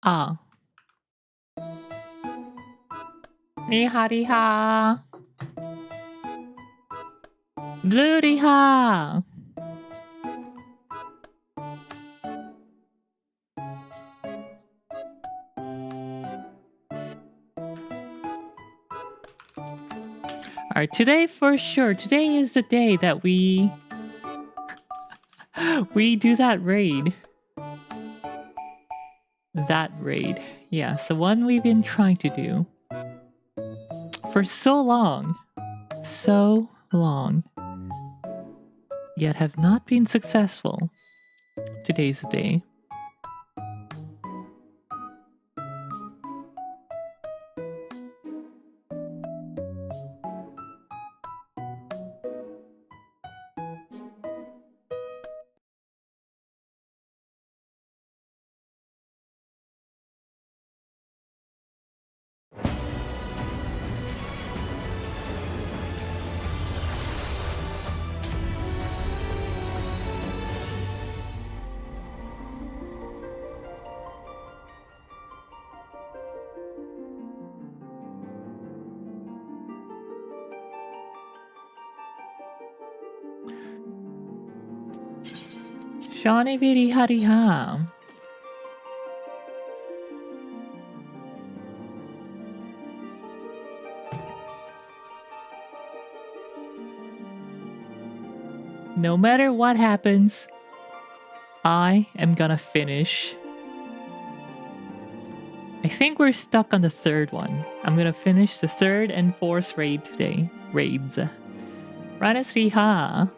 啊，你好，你好，你好。Alright, today for sure. Today is the day that we do that raid. That raid. Yeah, it's the one we've been trying to do. For so long. So long. Yet have not been successful. Today's the day. Shawnee Vidi Huddy Ha. No matter what happens, I am gonna finish. I think we're stuck on the third one. I'm gonna finish the third and fourth raid today. Raids. Ranas Riha.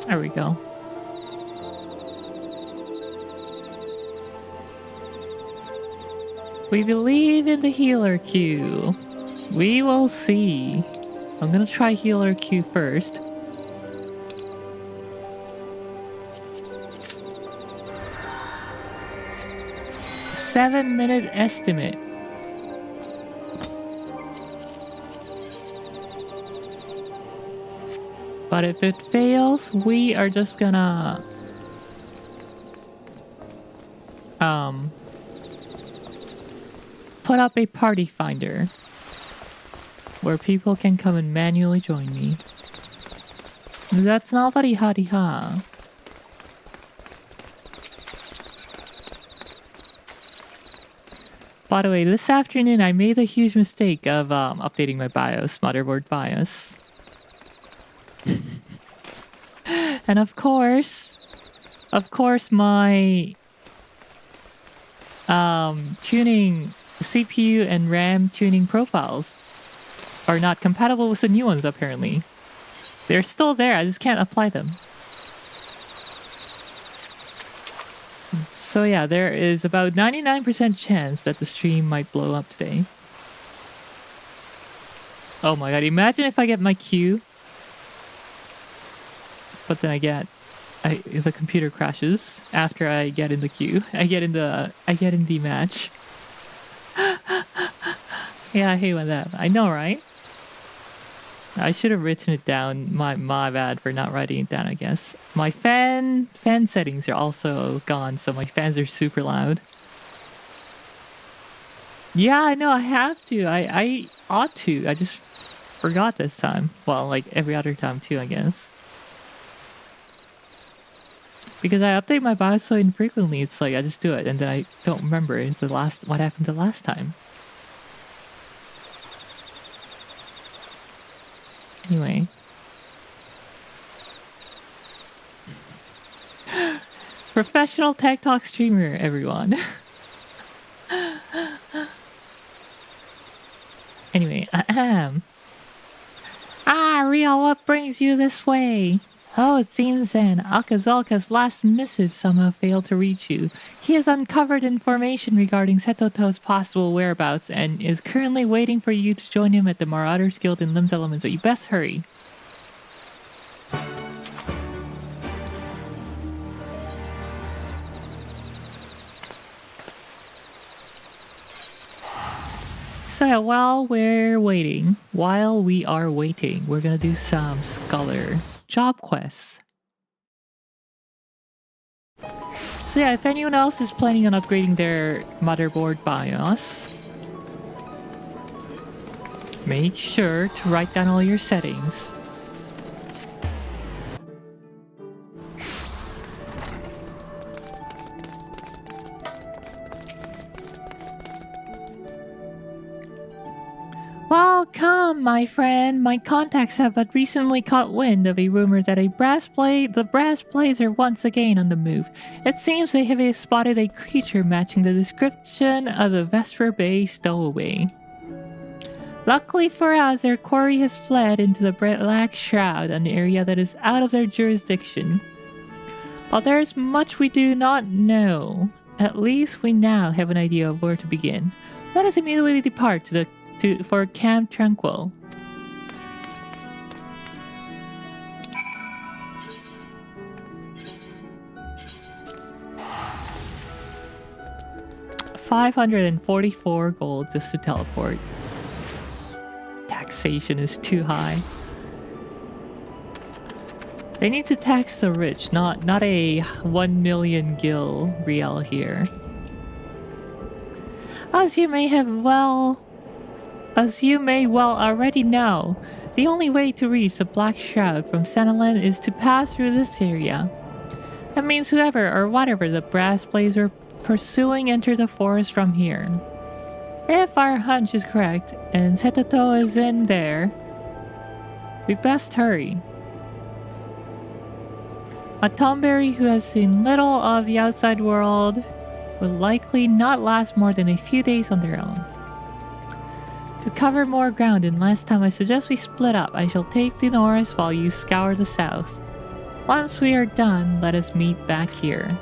There we go. We believe in the healer queue. We will see. I'm gonna try healer queue first. Seven-minute estimate. But if it fails, we are just gonna put up a party finder where people can come and manually join me. That's not very hadi ha. By the way, this afternoon I made a huge mistake of updating my BIOS, motherboard BIOS. And of course my tuning CPU and RAM tuning profiles are not compatible with the new ones apparently. They're still there, I just can't apply them. So yeah, there is about 99% chance that the stream might blow up today. Oh my god, imagine if I get my queue, but then the computer crashes after I get in the queue. I get in the match. Yeah, I hate when that. I know, right? I should have written it down. My bad for not writing it down, I guess. My fan settings are also gone, so my fans are super loud. Yeah, I know, I have to. I ought to. I just forgot this time. Well, like every other time too, I guess. Because I update my BIOS so infrequently, it's like I just do it and then I don't remember what happened the last time. Anyway. Professional Tech Talk streamer, everyone. Anyway, Real, what brings you this way? Oh, it seems then Akazalka's last missive somehow failed to reach you. He has uncovered information regarding Setoto's possible whereabouts and is currently waiting for you to join him at the Marauders Guild in Lim's Element, so you best hurry. So yeah, while we are waiting, we're gonna do some Scholar job quests. So yeah, if anyone else is planning on upgrading their motherboard BIOS, make sure to write down all your settings. Welcome, my friend. My contacts have but recently caught wind of a rumor that the brass blades are once again on the move. It seems they have spotted a creature matching the description of the Vesper Bay stowaway. Luckily for us, their quarry has fled into the Black Shroud, an area that is out of their jurisdiction. While there is much we do not know, at least we now have an idea of where to begin. Let us immediately depart for Camp Tranquil. $544 gold just to teleport. Taxation is too high. They need to tax the rich, not a 1 million gil real here. As you may well already know, the only way to reach the Black Shroud from Sanalan is to pass through this area. That means whoever or whatever the brass blades are pursuing enter the forest from here. If our hunch is correct and Setoto is in there, we best hurry. A tomberry who has seen little of the outside world will likely not last more than a few days on their own. To cover more ground in less time, I suggest we split up. I shall take the north while you scour the south. Once we are done, let us meet back here.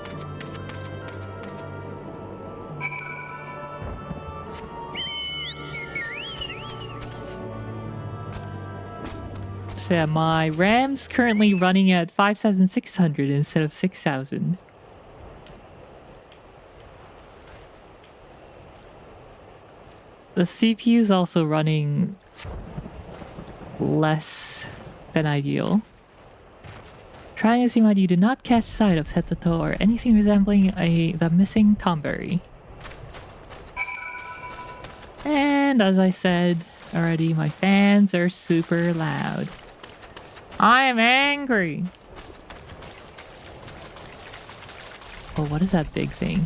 So yeah, my RAM's currently running at 5,600 instead of 6,000. The CPU is also running less than ideal. Try as you might, you do not catch sight of Setoto or anything resembling the missing tomberry. And as I said already, my fans are super loud. I am angry! Oh, what is that big thing?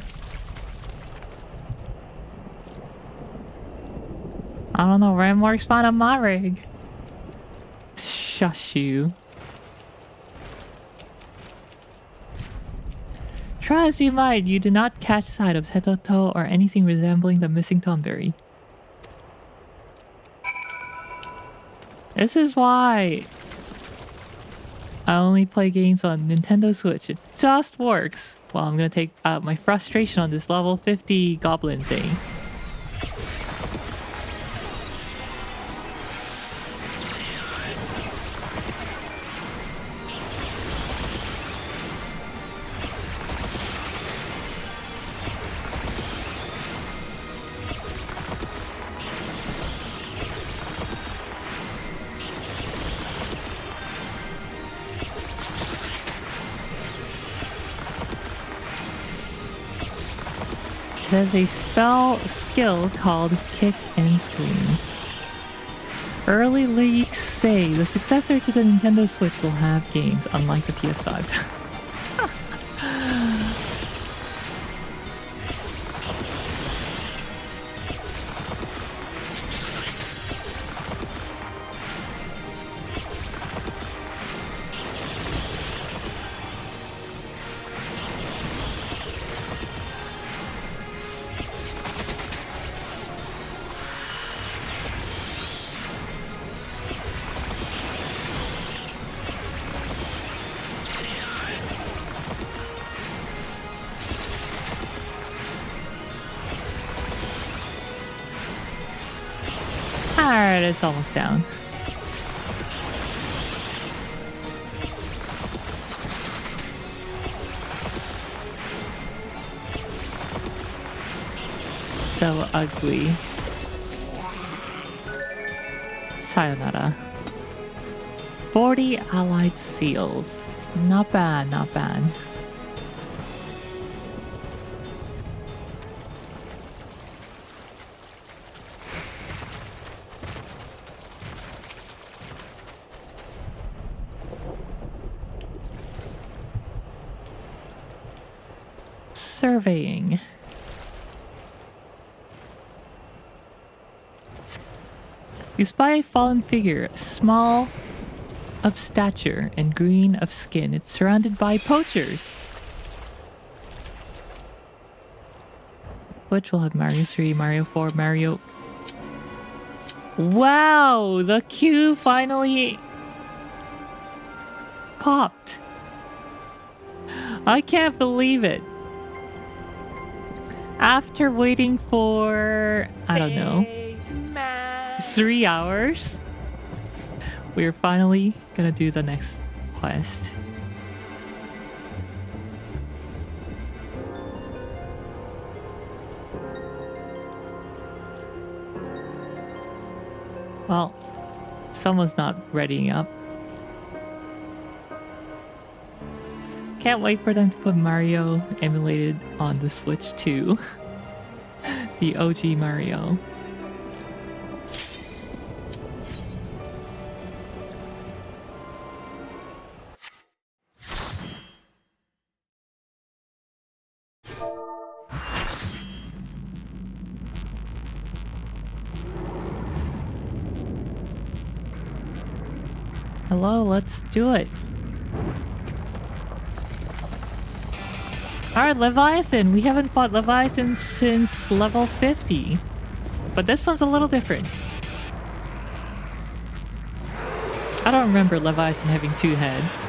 I don't know, RAM works fine on my rig. Shush you. Try as you might, you do not catch sight of Setoto or anything resembling the missing tomberry. This is why I only play games on Nintendo Switch. It just works. Well, I'm gonna take out my frustration on this level 50 goblin thing. There's a skill called Kick and Scream. Early leaks say the successor to the Nintendo Switch will have games, unlike the PS5. Alright, it's almost down. So ugly. Sayonara. 40 allied seals. Not bad, not bad. Surveying. You spy a fallen figure, small of stature and green of skin. It's surrounded by poachers. Which will have Mario 3, Mario 4, Mario... Wow! The queue finally popped. I can't believe it. After waiting for... I don't know. 3 hours? We're finally gonna do the next quest. Well, someone's not readying up. Can't wait for them to put Mario emulated on the Switch too. The OG Mario. Hello, let's do it. Alright, Leviathan. We haven't fought Leviathan since level 50. But this one's a little different. I don't remember Leviathan having 2 heads.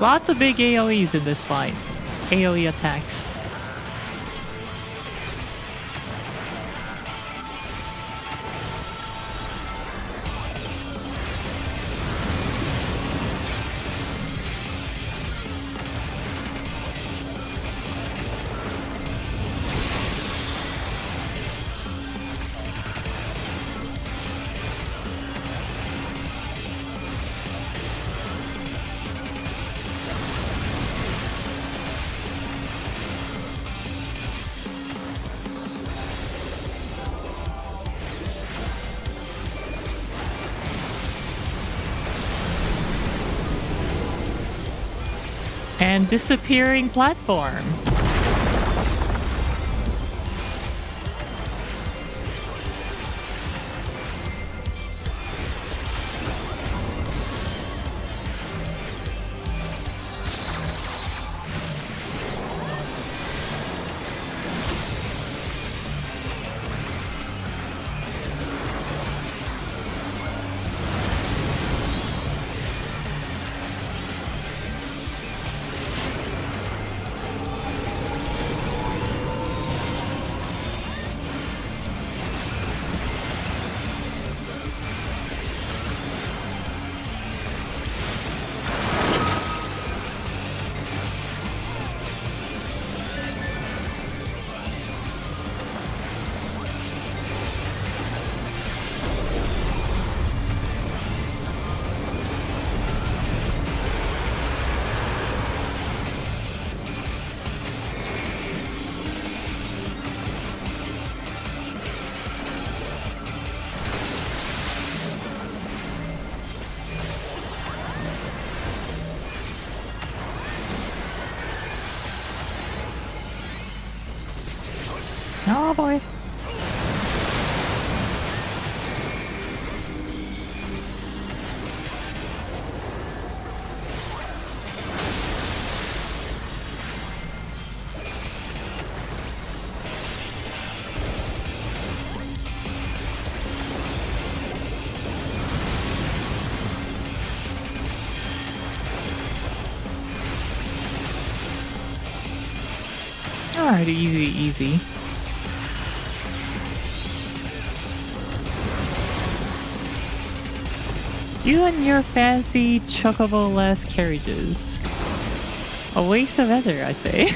Lots of big AoEs in this fight. AoE attacks. And disappearing platform. Oh boy. Alright, easy. You and your fancy chocobo-less carriages. A waste of ether, I say.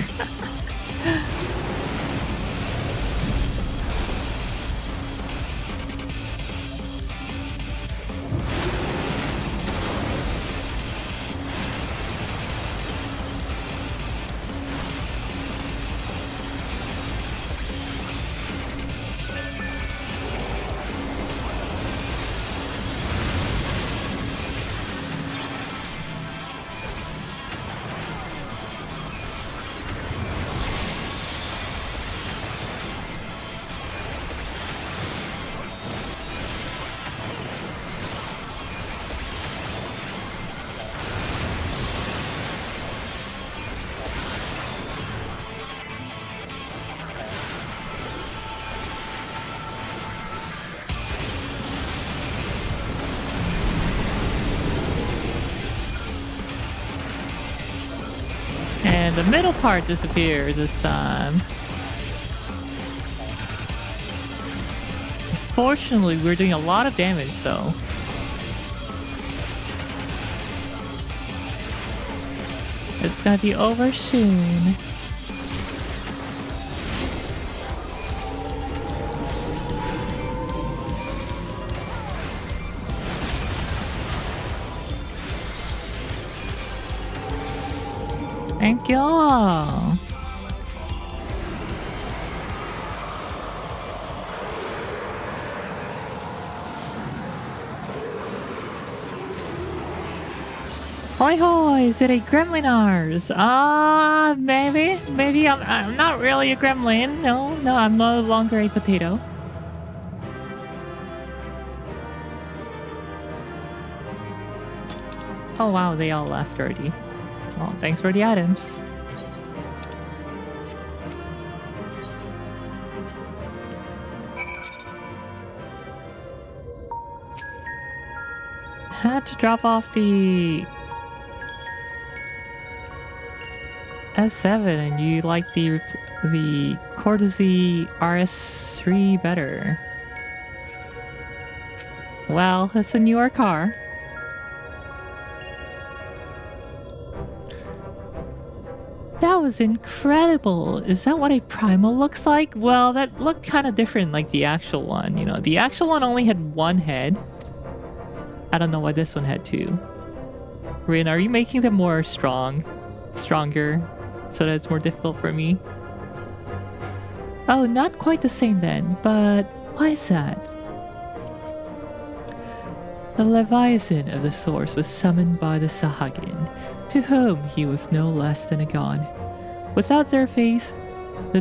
And the middle part disappears this time. Fortunately, we're doing a lot of damage, so... it's gonna be over soon. Thank you all. Hoi hoi, is it a gremlinars? Maybe I'm not really a gremlin. No, I'm no longer a potato. Oh wow, they all left already. Well, thanks for the items. Had to drop off the S7 and you like the Courtesy RS3 better. Well, it's a newer car. That was incredible! Is that what a primal looks like? Well, that looked kind of different like the actual one, you know. The actual one only had one head. I don't know why this one had two. Rin, are you making them more stronger, so that it's more difficult for me? Oh, not quite the same then, but why is that? The Leviathan of the source was summoned by the Sahagin, to whom he was no less than a god. Without their face, the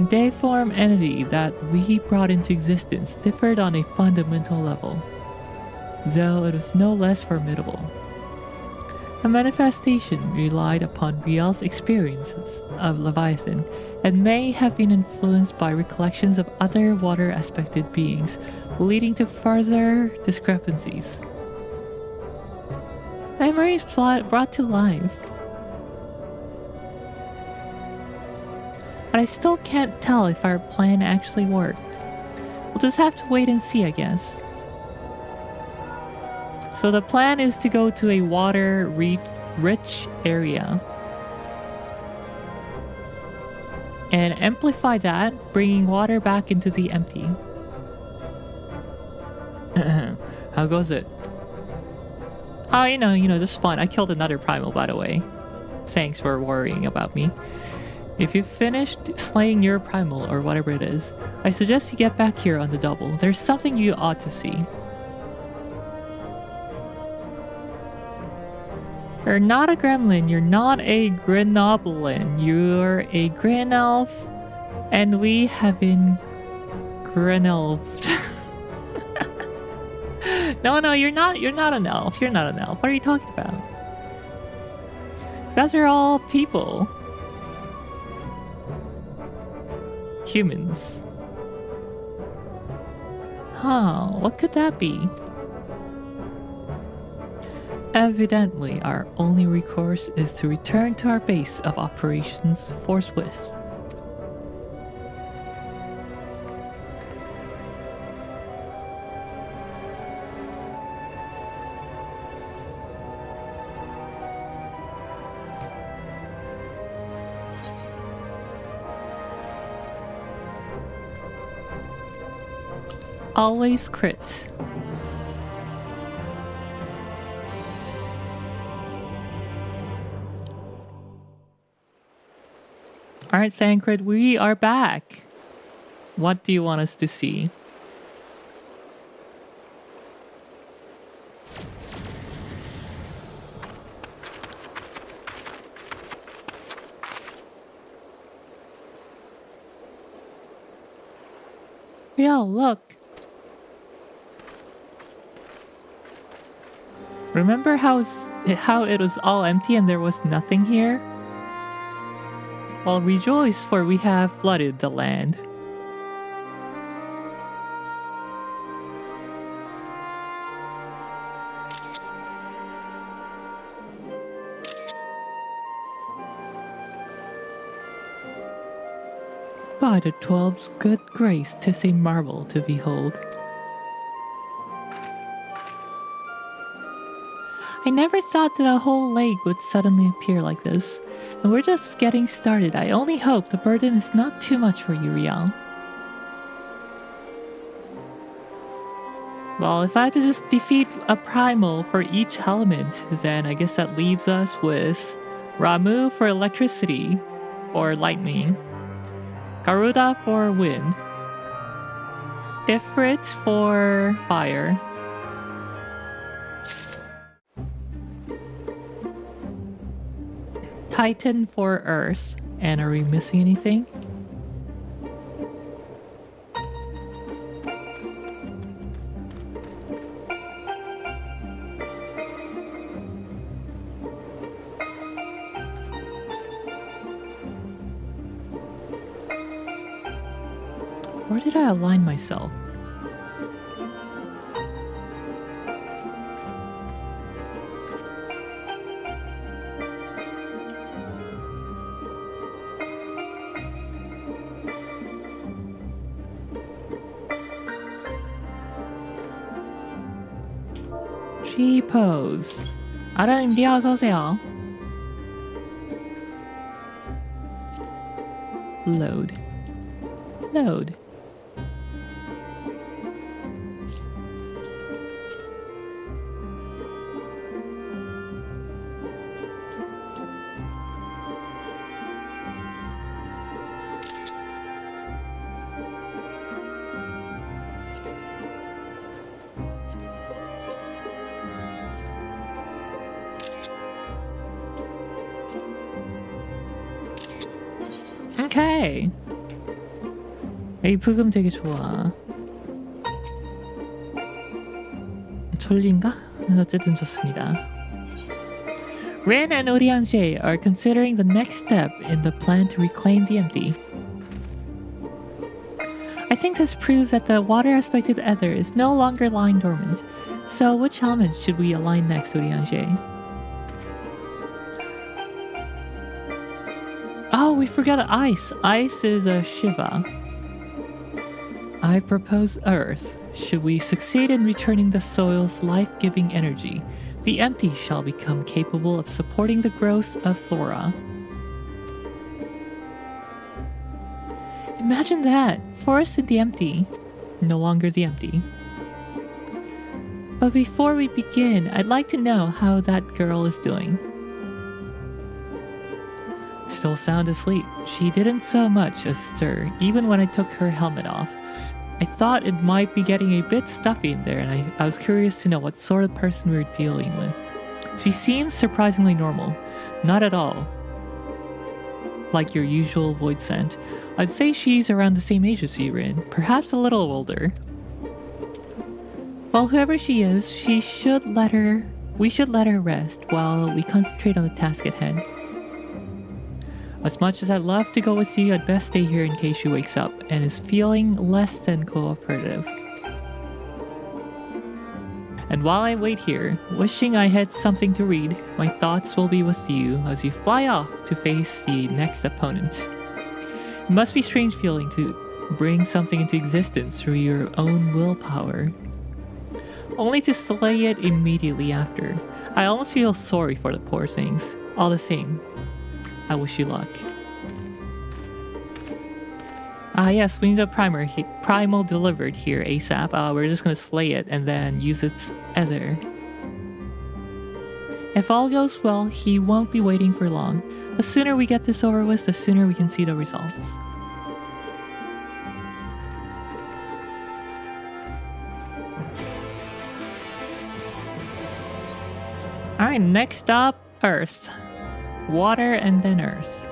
deformed entity that we brought into existence differed on a fundamental level, though it was no less formidable. The manifestation relied upon Riel's experiences of Leviathan and may have been influenced by recollections of other water-aspected beings, leading to further discrepancies. Memories brought to life. But I still can't tell if our plan actually worked. We'll just have to wait and see, I guess. So the plan is to go to a water-rich area and amplify that, bringing water back into the empty. How goes it? Oh, you know, just fun. I killed another primal, by the way. Thanks for worrying about me. If you've finished slaying your primal, or whatever it is, I suggest you get back here on the double. There's something you ought to see. You're not a gremlin, you're not a grenoblin, you're a gren elf And we have been Grenelved. No, you're not an elf. You're not an elf. What are you talking about? You guys are all people. Humans. Huh, what could that be? Evidently, our only recourse is to return to our base of operations forthwith. Always crit. Alright, Thancred, we are back. What do you want us to see? Yo, look. Remember how it was all empty and there was nothing here? Well, rejoice, for we have flooded the land. By the 12's good grace, 'tis a marvel to behold. I never thought that a whole lake would suddenly appear like this, and we're just getting started. I only hope the burden is not too much for you, Rial. Well, if I have to just defeat a primal for each element, then I guess that leaves us with Ramu for electricity or lightning, Garuda for wind, Ifrit for fire, Titan for earth. And are we missing anything? Where did I align myself? G pose. 아라님디 어서 오세요. Load. Load. 오케이. 이 부금 되게 좋아. 졸린가? 어쨌든 좋습니다. Rin and Eorzea are considering the next step in the plan to reclaim the empty. I think this proves that the water aspect of Ether is no longer lying dormant. So which element should we align next, Eorzea? Oh, we forgot ice. Ice is a Shiva. I propose earth. Should we succeed in returning the soil's life-giving energy, the empty shall become capable of supporting the growth of flora. Imagine that! Forest in the empty. No longer the empty. But before we begin, I'd like to know how that girl is doing. Still sound asleep. She didn't so much as stir, even when I took her helmet off. I thought it might be getting a bit stuffy in there, and I was curious to know what sort of person we were dealing with. She seems surprisingly normal. Not at all like your usual void scent. I'd say she's around the same age as you, Rin, perhaps a little older. Well, whoever she is, we should let her rest while we concentrate on the task at hand. As much as I'd love to go with you, I'd best stay here in case she wakes up and is feeling less than cooperative. And while I wait here, wishing I had something to read, my thoughts will be with you as you fly off to face the next opponent. It must be a strange feeling to bring something into existence through your own willpower, only to slay it immediately after. I almost feel sorry for the poor things. All the same, I wish you luck. Yes, we need a primal delivered here ASAP. We're just gonna slay it and then use its ether. If all goes well, he won't be waiting for long. The sooner we get this over with, the sooner we can see the results. Alright, next up, Earth. Water and then Earth.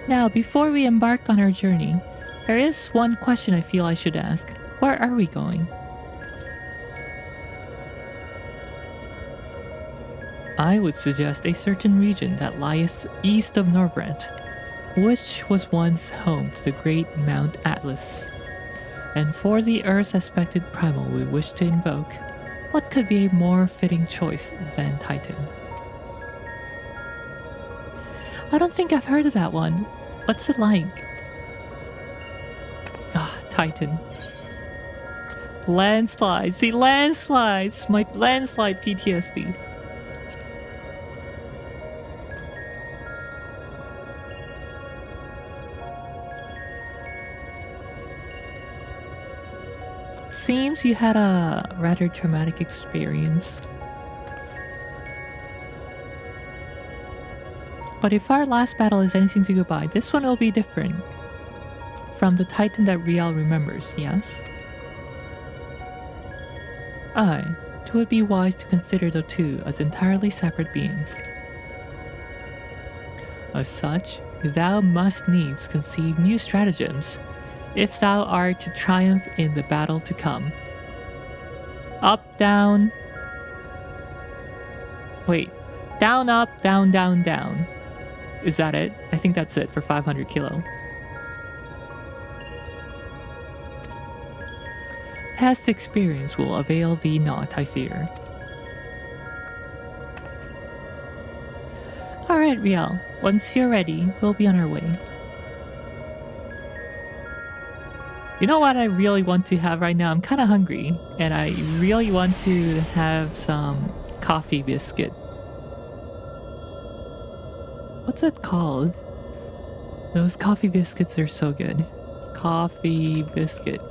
Now, before we embark on our journey, there is one question I feel I should ask. Where are we going? I would suggest a certain region that lies east of Norvrent, which was once home to the great Mount Atlas. And for the Earth-aspected primal we wish to invoke, what could be a more fitting choice than Titan? I don't think I've heard of that one. What's it like? Titan. Landslides! The landslides! My landslide PTSD. Seems you had a rather traumatic experience. But if our last battle is anything to go by, this one will be different from the Titan that Rial remembers, yes? Aye, it would be wise to consider the two as entirely separate beings. As such, thou must needs conceive new stratagems, if thou art to triumph in the battle to come. Up, down... Wait. Down, up, down, down, down. Is that it? I think that's it for 500 kilo. Past experience will avail thee not, I fear. Alright, Rial. Once you're ready, we'll be on our way. You know what I really want to have right now? I'm kind of hungry, and I really want to have some coffee biscuit. What's it called? Those coffee biscuits are so good. Coffee biscuit.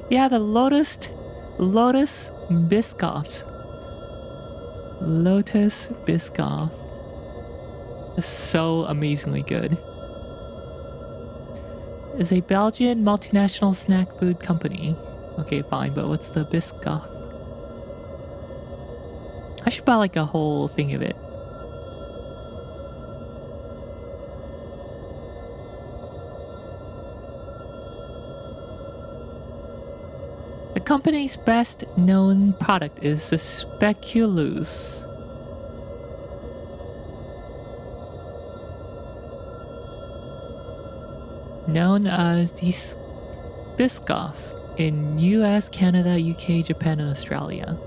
Yeah, the Lotus Biscoffs. Lotus Biscoff. Is so amazingly good. Is a Belgian multinational snack food company. Okay, fine, but what's the Biscoff? I should buy like a whole thing of it. The company's best known product is the Speculoos. Known as the Biscoff in US, Canada, UK, Japan, and Australia.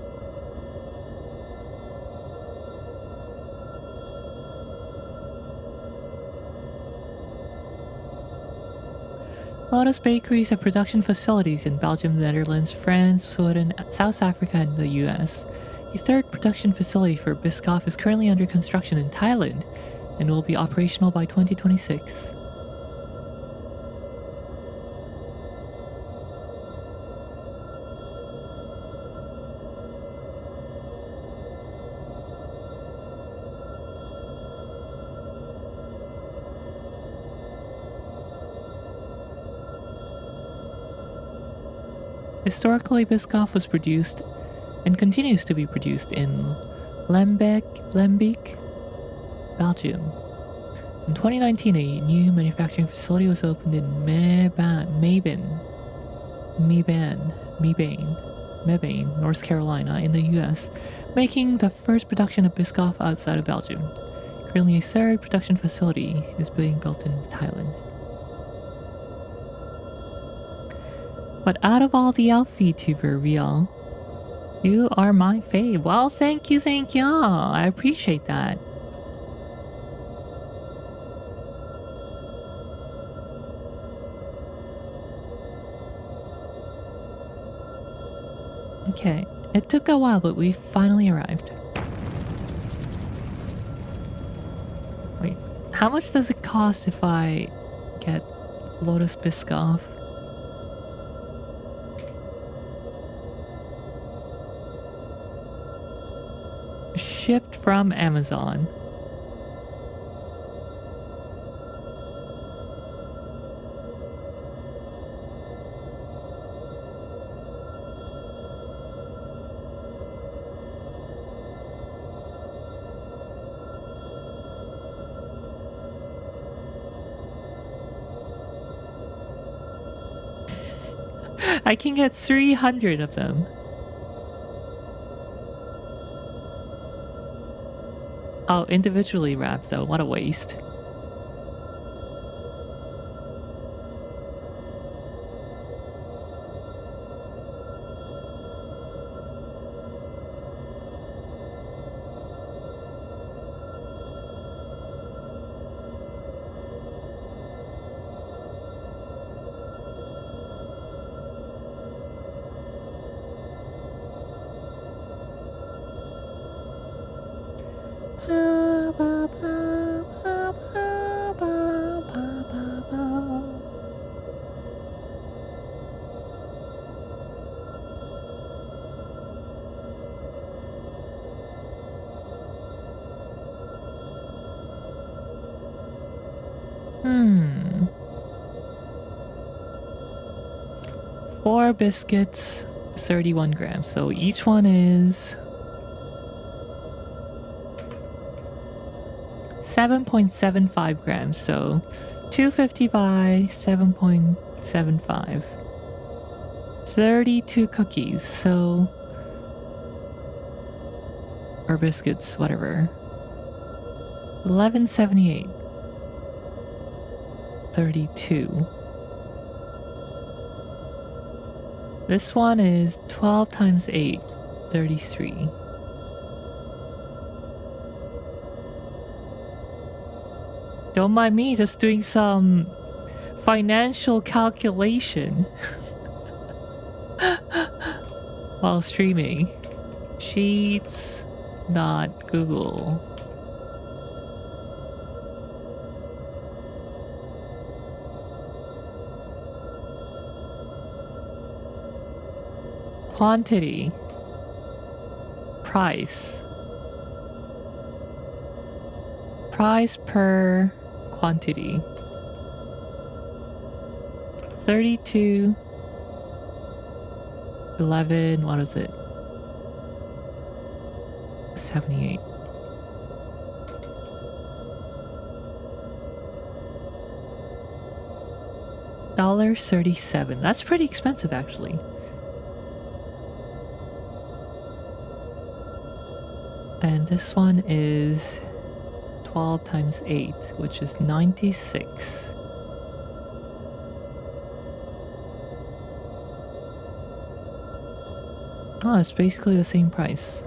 Lotus bakeries have production facilities in Belgium, Netherlands, France, Sweden, South Africa, and the US. A third production facility for Biscoff is currently under construction in Thailand and will be operational by 2026. Historically, Biscoff was produced and continues to be produced in Lembeek, Belgium. In 2019, a new manufacturing facility was opened in Mebane, North Carolina, in the US, making the first production of Biscoff outside of Belgium. Currently, a third production facility is being built in Thailand. But out of all the elf VTuber, Real, you are my fave. Well, thank you. I appreciate that. Okay, it took a while, but we finally arrived. Wait, how much does it cost if I get Lotus Biscoff? Shipped from Amazon. I can get 300 of them. Oh, individually wrapped though, what a waste. Four biscuits, 31 grams. So each one is 7.75 grams. So 250 by 7.75. 32 cookies. So, or biscuits, whatever. 1178. 32. This one is 12 times 8, 33. Don't mind me, just doing some financial calculation while streaming. Sheets, not Google. Quantity, price per quantity, 32, 11, what is it, 78. $37. That's pretty expensive actually. And this one is 12 times 8, which is 96. Oh, it's basically the same price.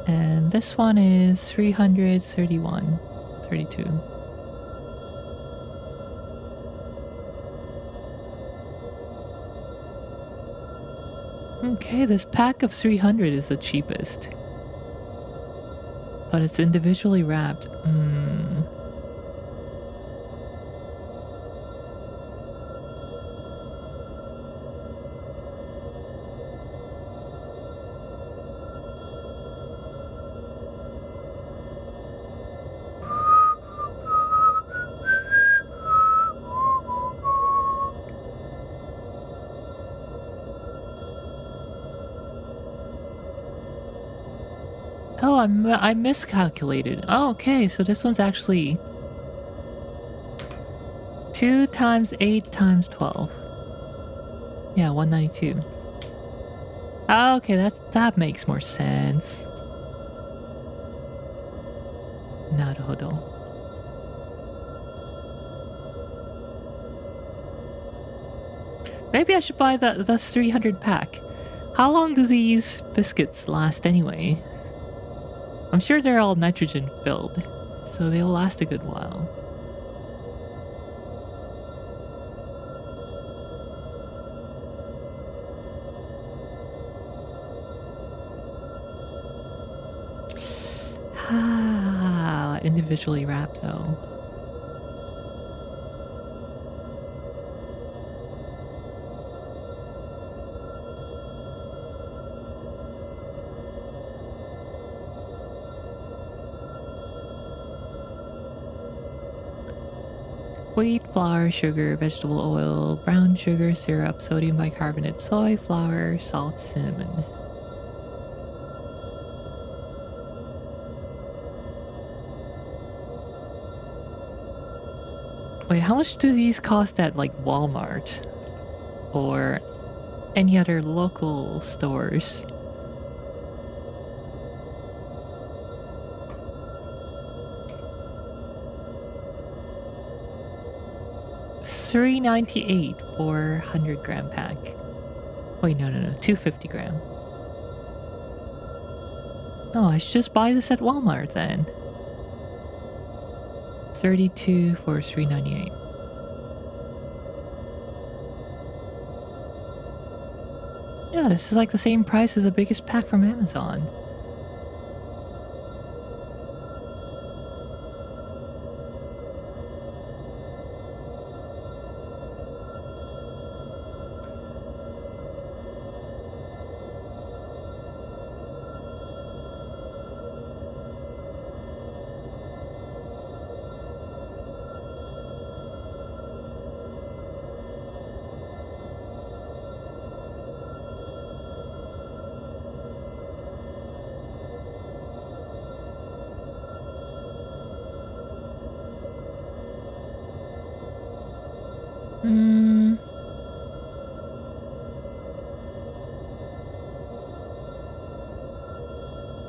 And this one is 331, 32. Okay, this pack of 300 is the cheapest. But it's individually wrapped. Oh, I miscalculated. Oh, okay, so this one's actually 2 times 8 times 12. Yeah, 192. Oh, okay, that makes more sense. Naruhodo. Maybe I should buy the 300 pack. How long do these biscuits last anyway? I'm sure they're all nitrogen filled, so they'll last a good while. Individually wrapped though. Wheat, flour, sugar, vegetable oil, brown sugar, syrup, sodium bicarbonate, soy, flour, salt, cinnamon. Wait, how much do these cost at like Walmart? Or any other local stores? $3.98 for 100-gram pack. Wait, no, 250 gram. Oh, I should just buy this at Walmart then. 32 for $3.98. Yeah, this is like the same price as the biggest pack from Amazon.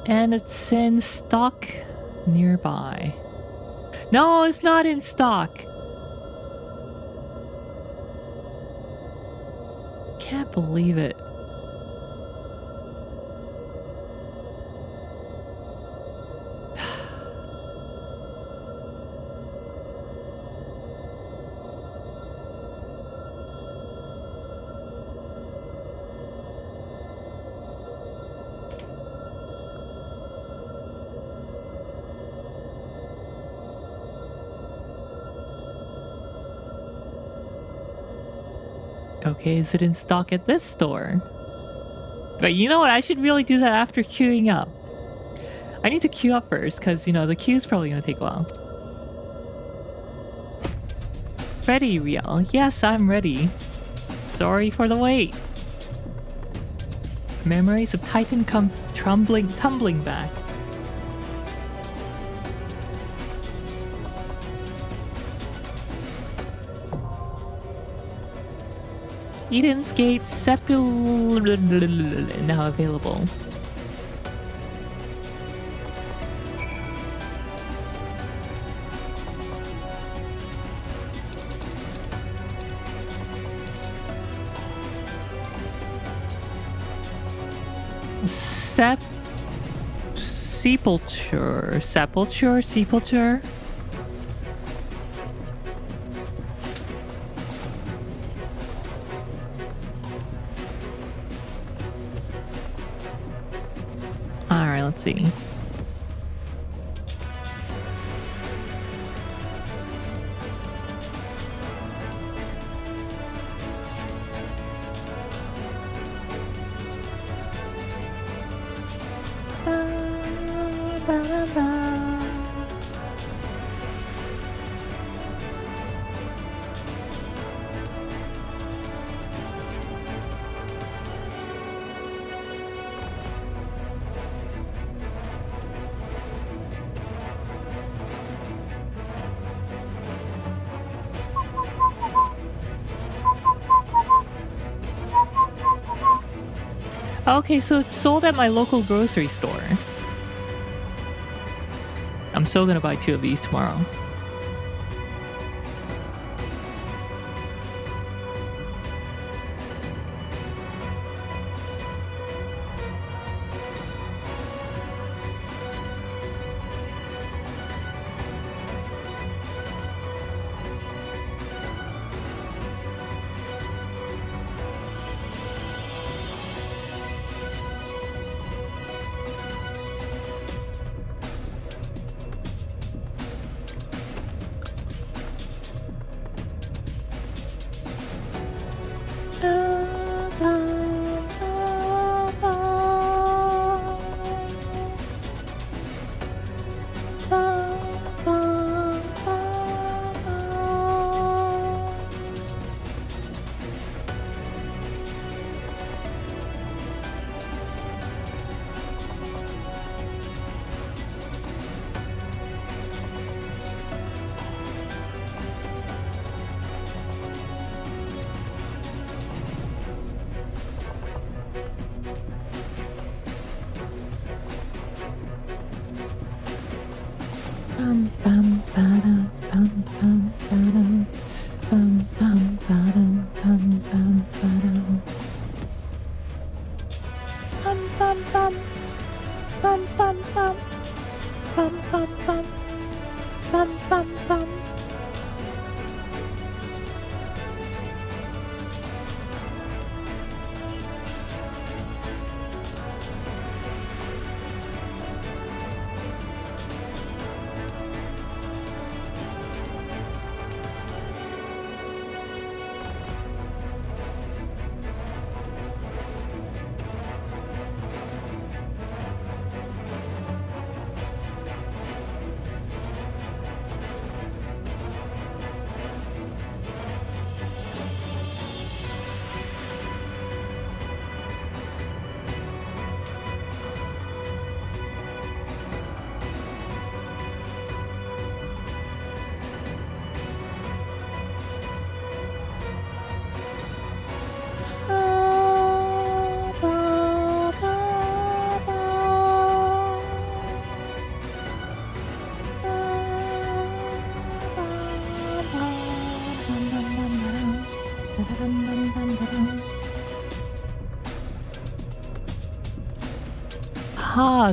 And it's in stock nearby. No, it's not in stock. Can't believe it. Okay, is it in stock at this store? But you know what? I should really do that after queuing up. I need to queue up first, because, you know, the queue's probably going to take a while. Ready, Riel? Yes, I'm ready. Sorry for the wait. Memories of Titan come tumbling back. Eden's Gate now available. Sepulture. Alright, let's see. Okay, so it's sold at my local grocery store. I'm still gonna buy 2 of these tomorrow.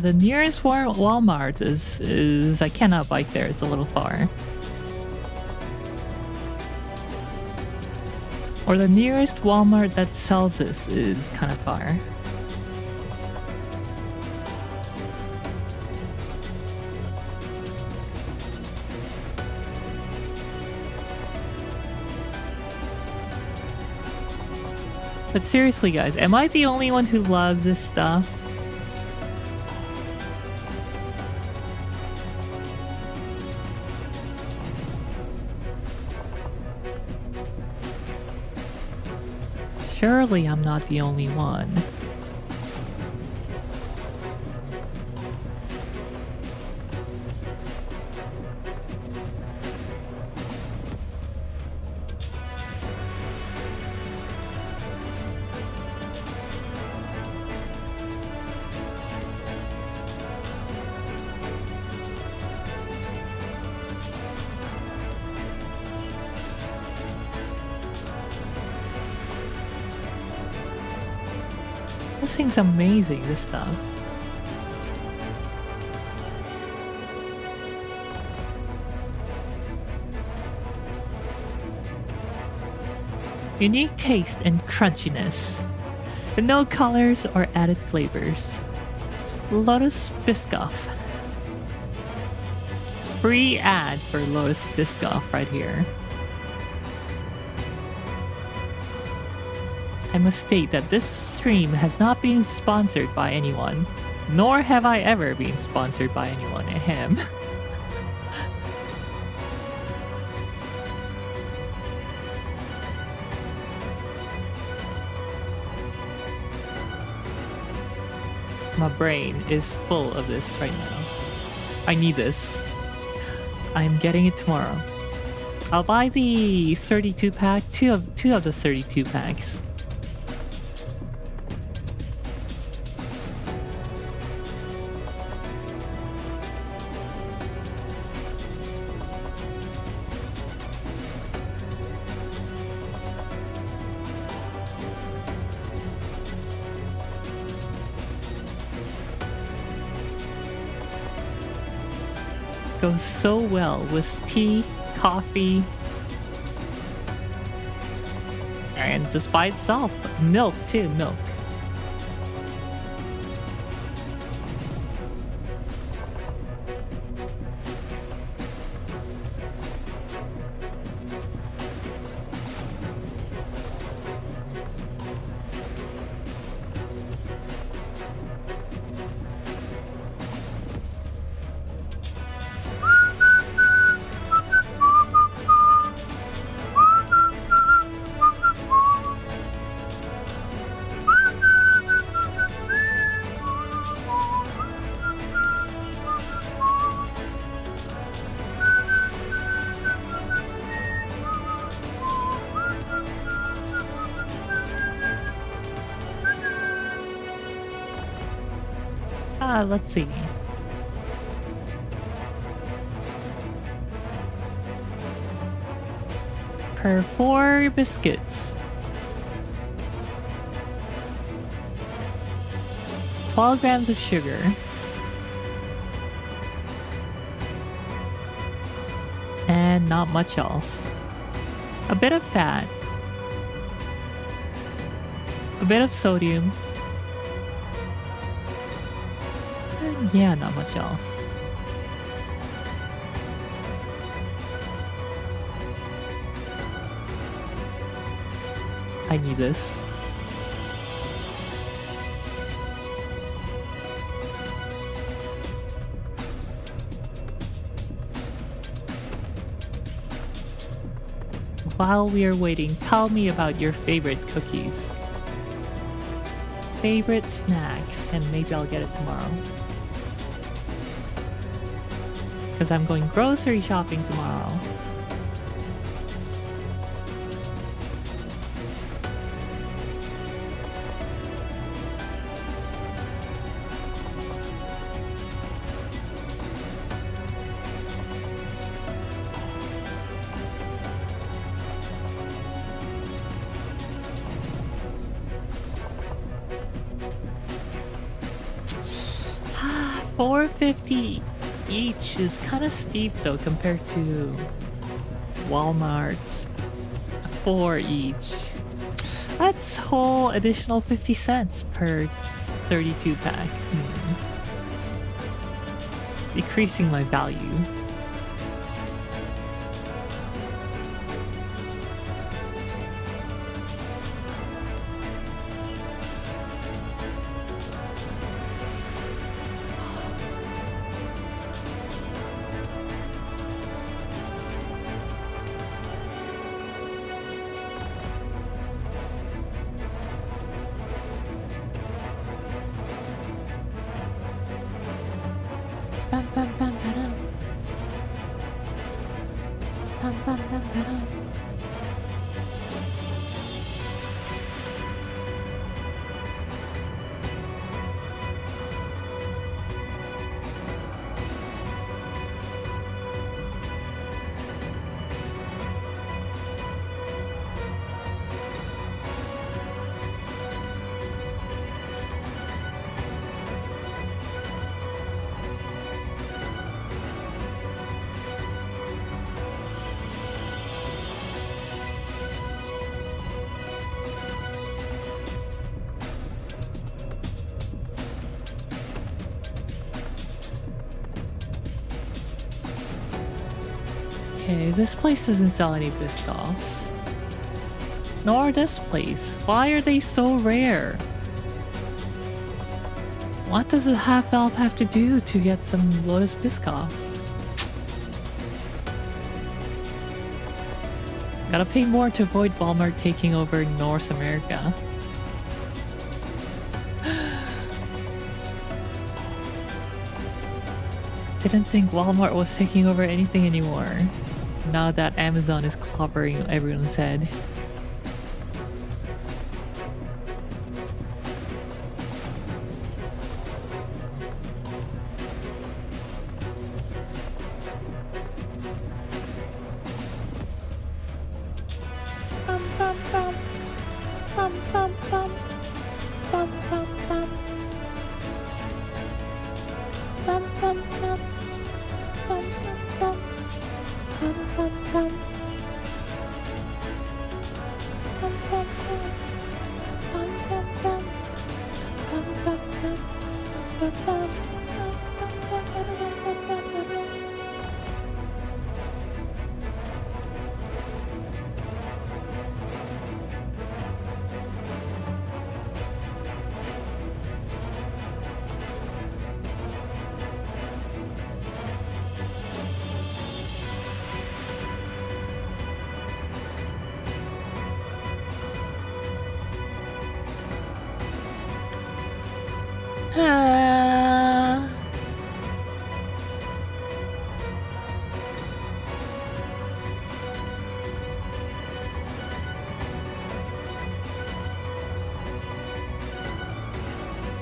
The nearest Walmart is I cannot bike there, it's a little far. Or the nearest Walmart that sells this is kind of far. But seriously guys, am I the only one who loves this stuff? Surely I'm not the only one. This thing's amazing, this stuff. Unique taste and crunchiness, with no colors or added flavors. Lotus Biscoff. Free ad for Lotus Biscoff right here. I must state that this stream has not been sponsored by anyone, nor have I ever been sponsored by anyone. Ahem. My brain is full of this right now. I need this. I'm getting it tomorrow. I'll buy the 32 pack, two of the 32 packs. goes so well with tea, coffee, and just by itself. Milk too, milk. Let's see. Per 4 biscuits. 12 grams of sugar. And not much else. A bit of fat. A bit of sodium. Yeah, not much else. I need this. While we are waiting, tell me about your favorite cookies. Favorite snacks, and maybe I'll get it tomorrow. Because I'm going grocery shopping tomorrow. $4.50 each is kind of steep though compared to Walmart's $4 each. That's whole additional 50 cents per 32 pack. Decreasing my value. Okay, this place doesn't sell any Biscoffs. Nor this place. Why are they so rare? What does a half-elf have to do to get some Lotus Biscoffs? Gotta pay more to avoid Walmart taking over North America. Didn't think Walmart was taking over anything anymore. Now that Amazon is clobbering everyone's head.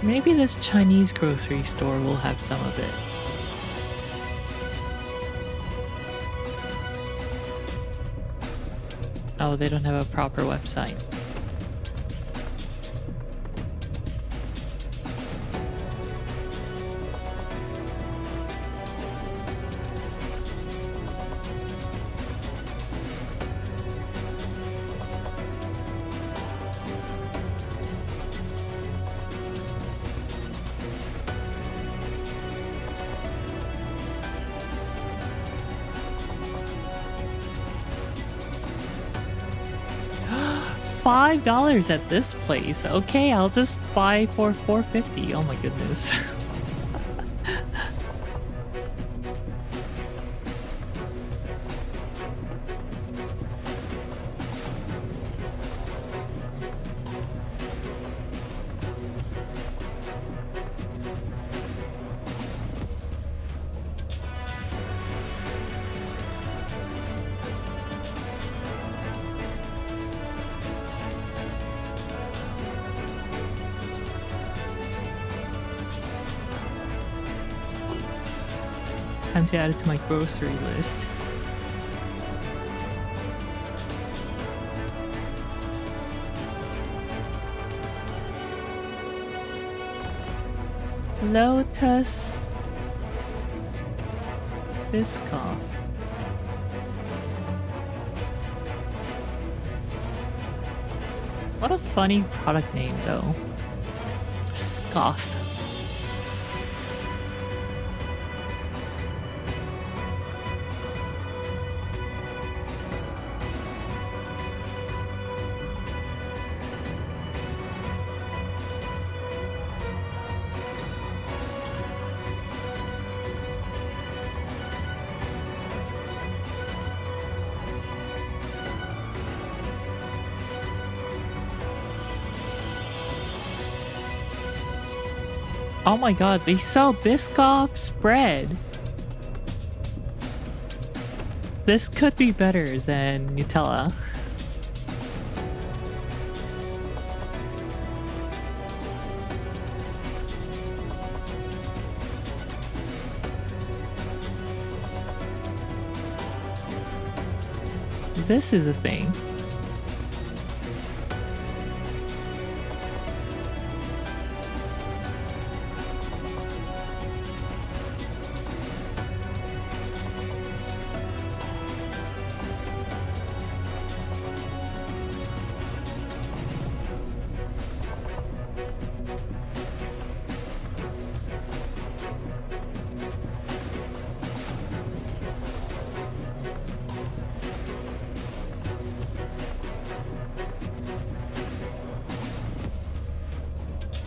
Maybe this Chinese grocery store will have some of it. Oh, they don't have a proper website. $5 at this place. Okay, I'll just buy for $4.50. Oh my goodness. Time to add it to my grocery list. Lotus Biscoff. What a funny product name though. Scoff. Oh my god, they sell Biscoff spread. This could be better than Nutella. This is a thing.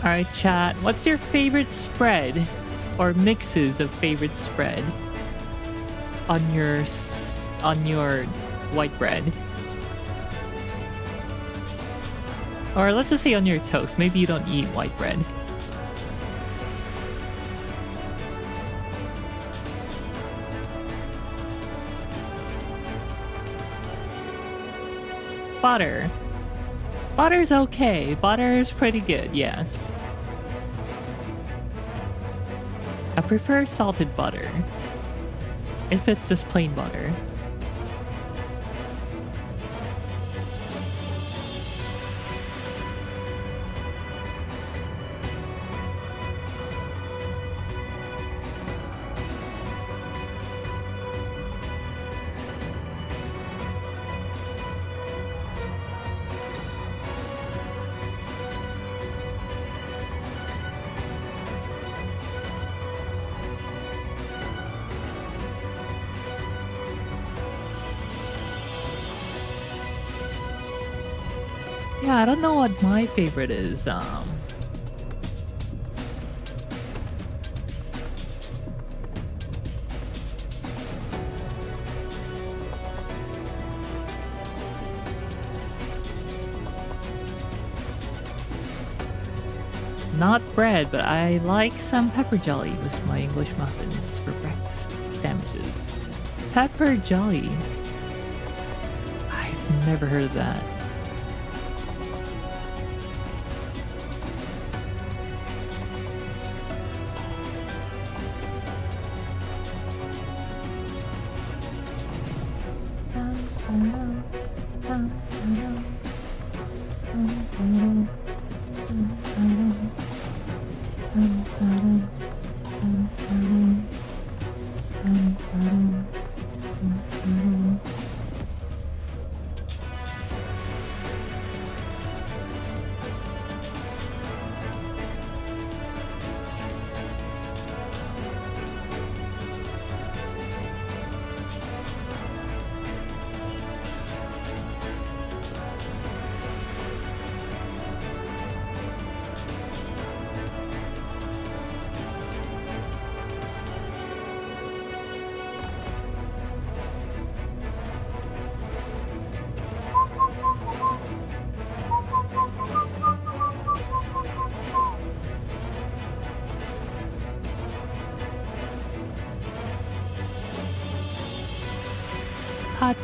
Alright chat, what's your favorite spread? Or mixes of favorite spread? On your white bread? Or let's just say on your toast, maybe you don't eat white bread. Butter. Butter's okay. Butter's pretty good, yes. I prefer salted butter. If it's just plain butter. Yeah, I don't know what my favorite is. Not bread, but I like some pepper jelly with my English muffins for breakfast sandwiches. Pepper jelly? I've never heard of that.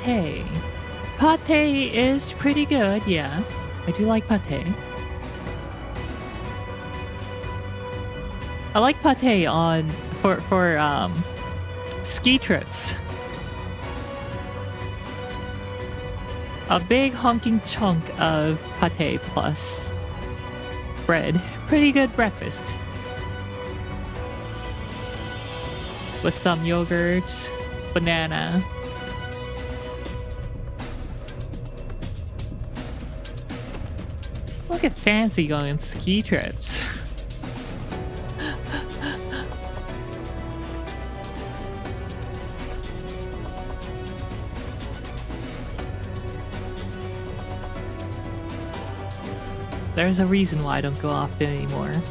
Pate. Pate is pretty good, yes. I do like pate. I like pate on for ski trips. A big honking chunk of pate plus bread. Pretty good breakfast. With some yogurt, banana. Look at fancy going on ski trips. There's a reason why I don't go often anymore.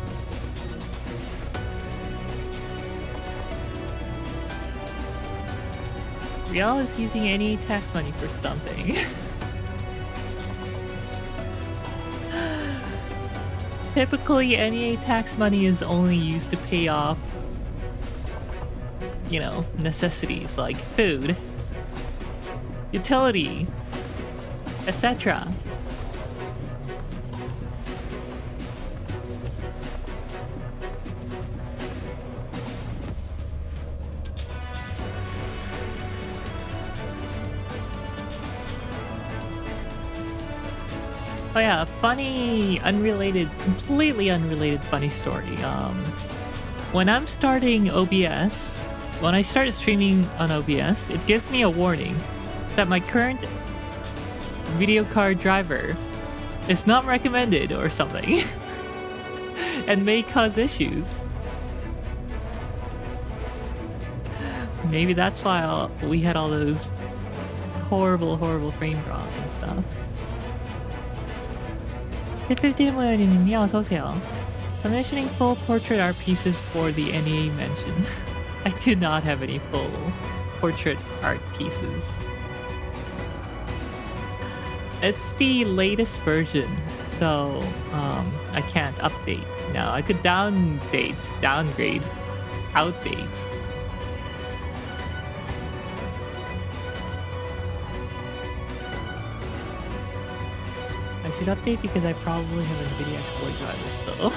Riel is using any tax money for something. Typically, NEA tax money is only used to pay off, you know, necessities like food, utility, etc. Oh yeah, funny, unrelated, completely unrelated funny story. When I'm starting OBS, when I start streaming on OBS, it gives me a warning that my current video card driver is not recommended or something and may cause issues. Maybe that's why we had all those horrible frame drops and stuff. Hit51님이 어서오세요. Commissioning full portrait art pieces for the NEA mention. I do not have any full portrait art pieces. It's the latest version, so I can't update now. I could downgrade, outdate. I should update because I probably have a NVIDIA exploit driver still.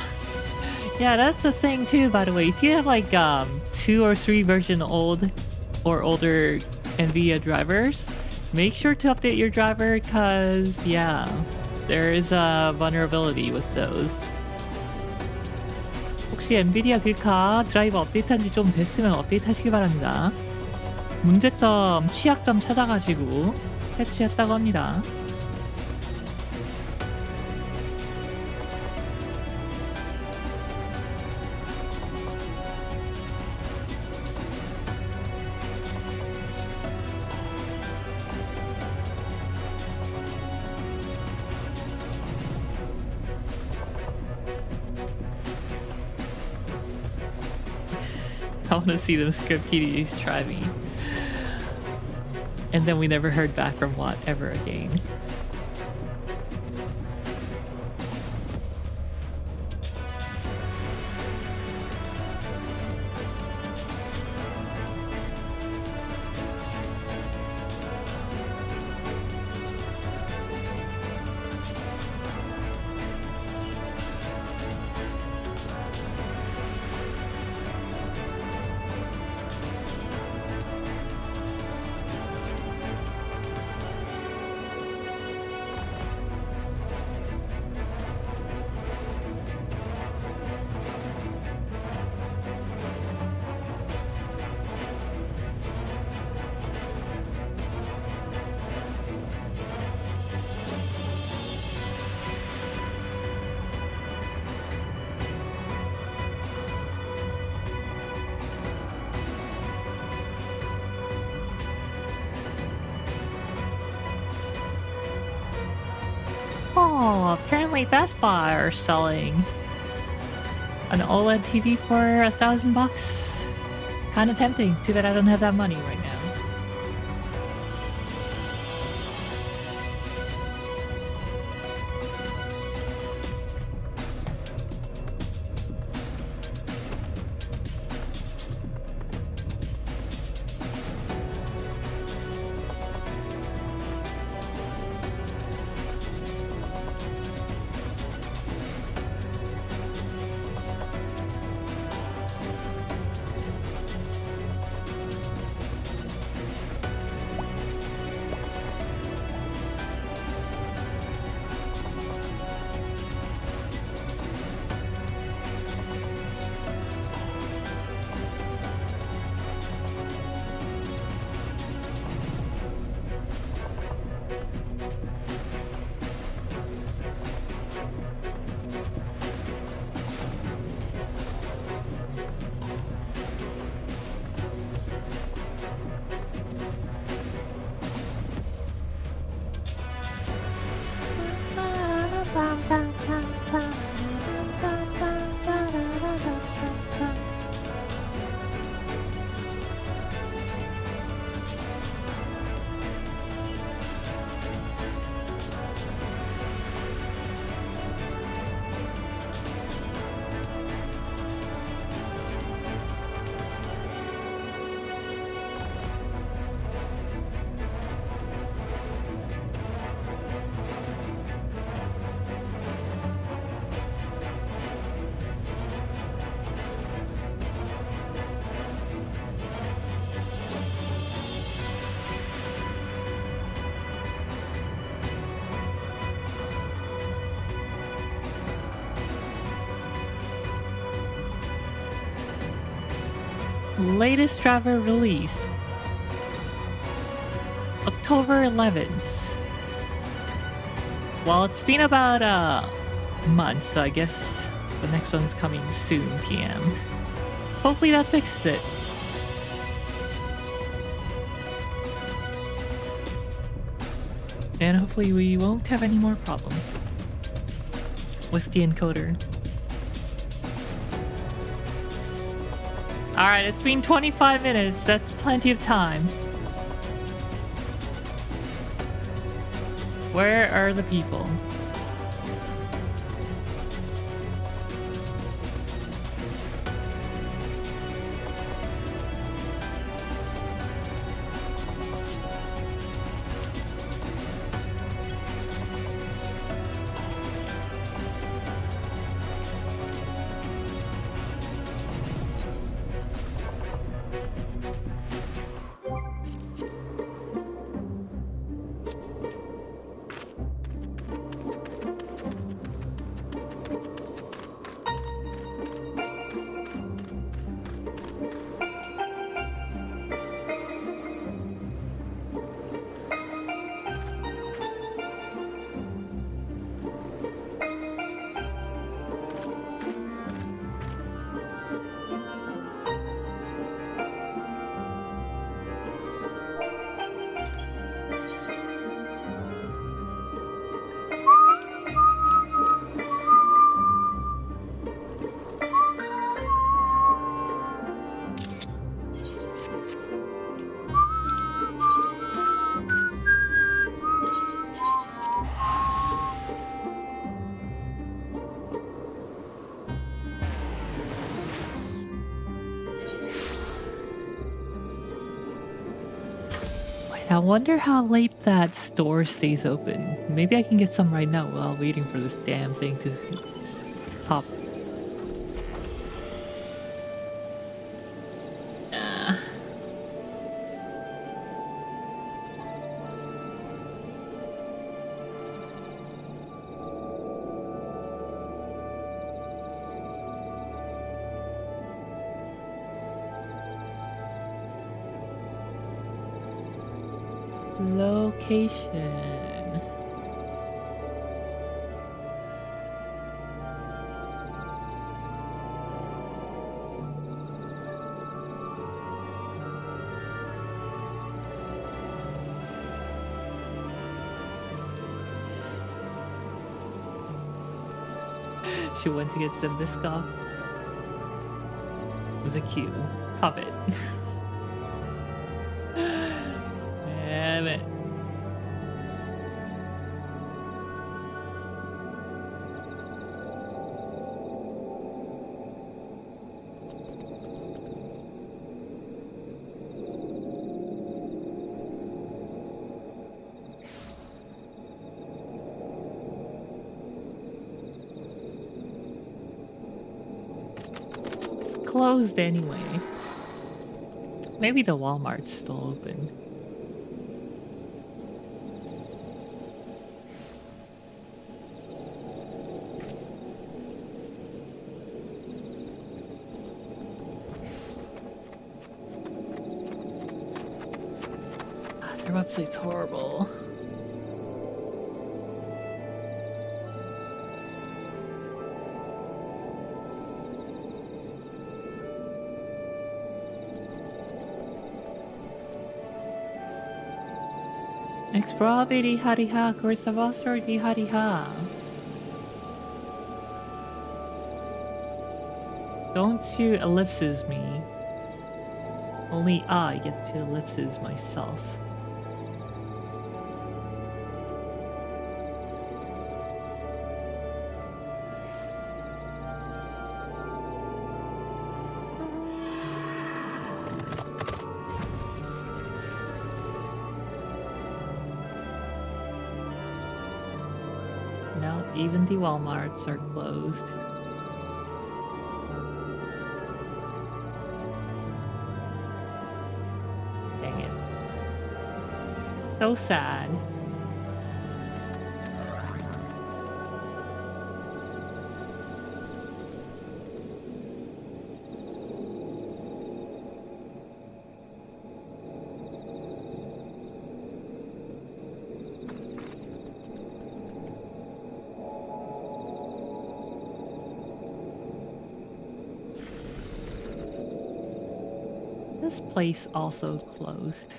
Yeah, that's the thing too, by the way. If you have like 2 or 3 version old or older NVIDIA drivers, make sure to update your driver because, yeah, there is a vulnerability with those. 혹시 엔비디아 글카 드라이버 업데이트한 지 좀 됐으면 업데이트 하시기 바랍니다. 문제점, 취약점 찾아가지고 패치했다고 합니다. I want to see them script PDAs try me. And then we never heard back from Watt ever again. Oh, apparently Best Buy are selling an OLED TV for $1,000. Kind of tempting. Too bad I don't have that money right now. Latest driver released October 11th. Well, it's been about a month, so I guess the next one's coming soon, TMs. Hopefully that fixes it. And hopefully we won't have any more problems with the encoder. Alright, it's been 25 minutes. That's plenty of time. Where are the people? I wonder how late that store stays open. Maybe I can get some right now while waiting for this damn thing to pop. Location. She went to get some Biscoff. It was a cue. Pop it. Damn it. Closed anyway. Maybe the Walmart's still open. Their website's horrible. Exprovidi hariha, kursavasar di hariha. Don't you ellipses me. Only I get to ellipses myself. Even the Walmarts are closed. Dang it. So sad. This place also closed.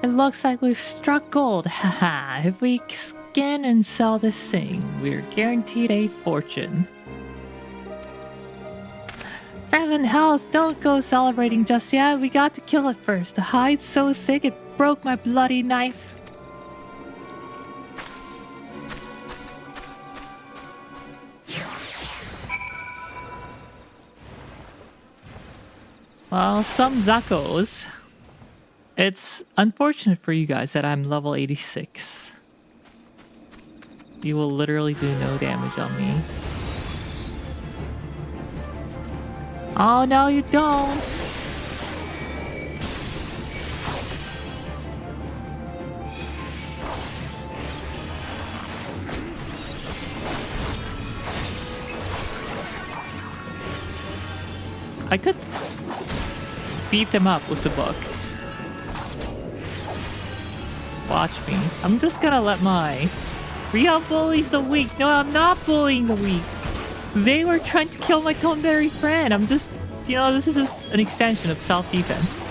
It looks like we've struck gold, haha. If we scan and sell this thing, we're guaranteed a fortune. Seven hells, don't go celebrating just yet. We got to kill it first. The hide's so sick it broke my bloody knife. Well, some Zakos. It's unfortunate for you guys that I'm level 86. You will literally do no damage on me. Oh, no, you don't! I could beat them up with the book. Watch me. I'm just gonna let my... Ria bullies the weak. No, I'm not bullying the weak. They were trying to kill my Tonberry friend. I'm just... You know, this is just an extension of self-defense.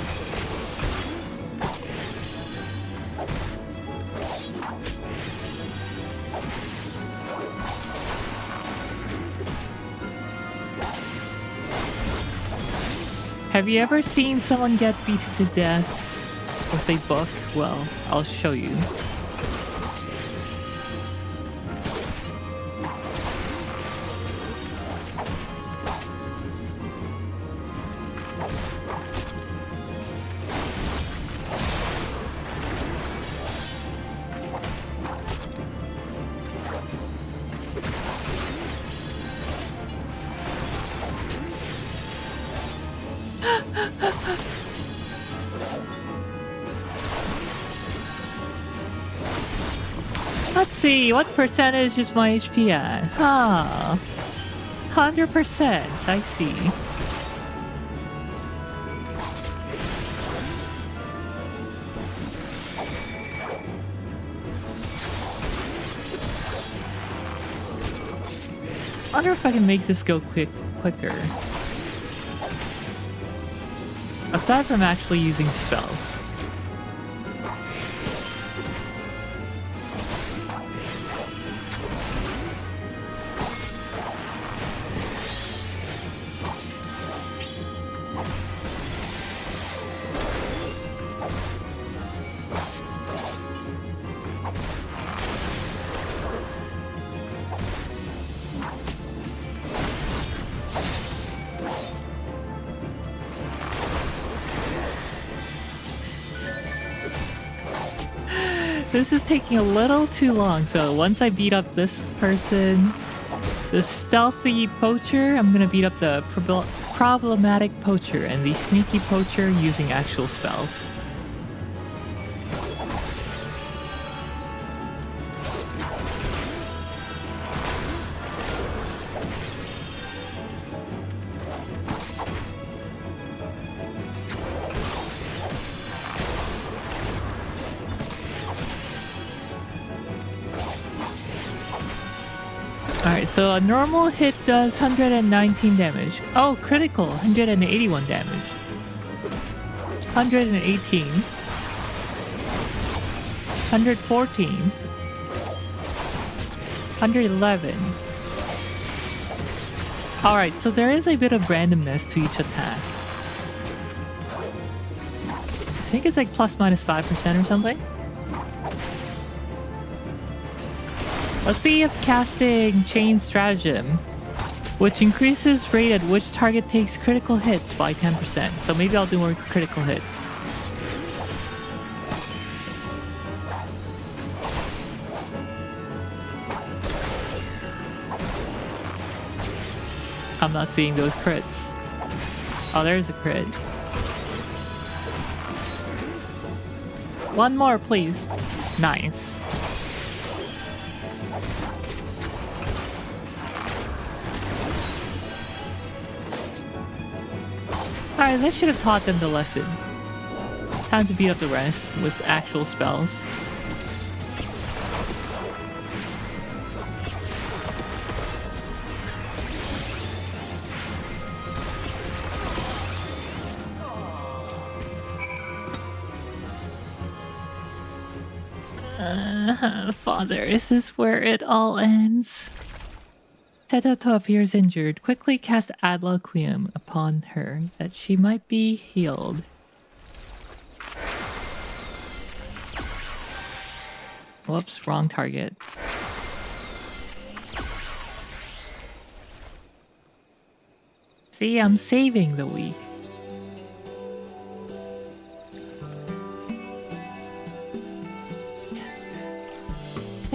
Have you ever seen someone get beaten to death with a book? Well, I'll show you. Let's see, what percentage is my HP at? Huh. 100%, I see. I wonder if I can make this go quicker. Aside from actually using spells. This is taking a little too long, so once I beat up this person, the stealthy poacher, I'm gonna beat up the problematic poacher and the sneaky poacher using actual spells. Alright, so a normal hit does 119 damage. Oh, critical, 181 damage. 118. 114. 111. Alright, so there is a bit of randomness to each attack. I think it's like plus minus 5% or something. Let's see if casting Chain Stratagem, which increases rate at which target takes critical hits by 10%. So maybe I'll do more critical hits. I'm not seeing those crits. Oh, there's a crit. One more, please. Nice. Alright, that should have taught them the lesson. Time to beat up the rest with actual spells. Father, is this where it all ends? Tetoto appears injured. Quickly cast Adloquium upon her, that she might be healed. Whoops, wrong target. See, I'm saving the weak.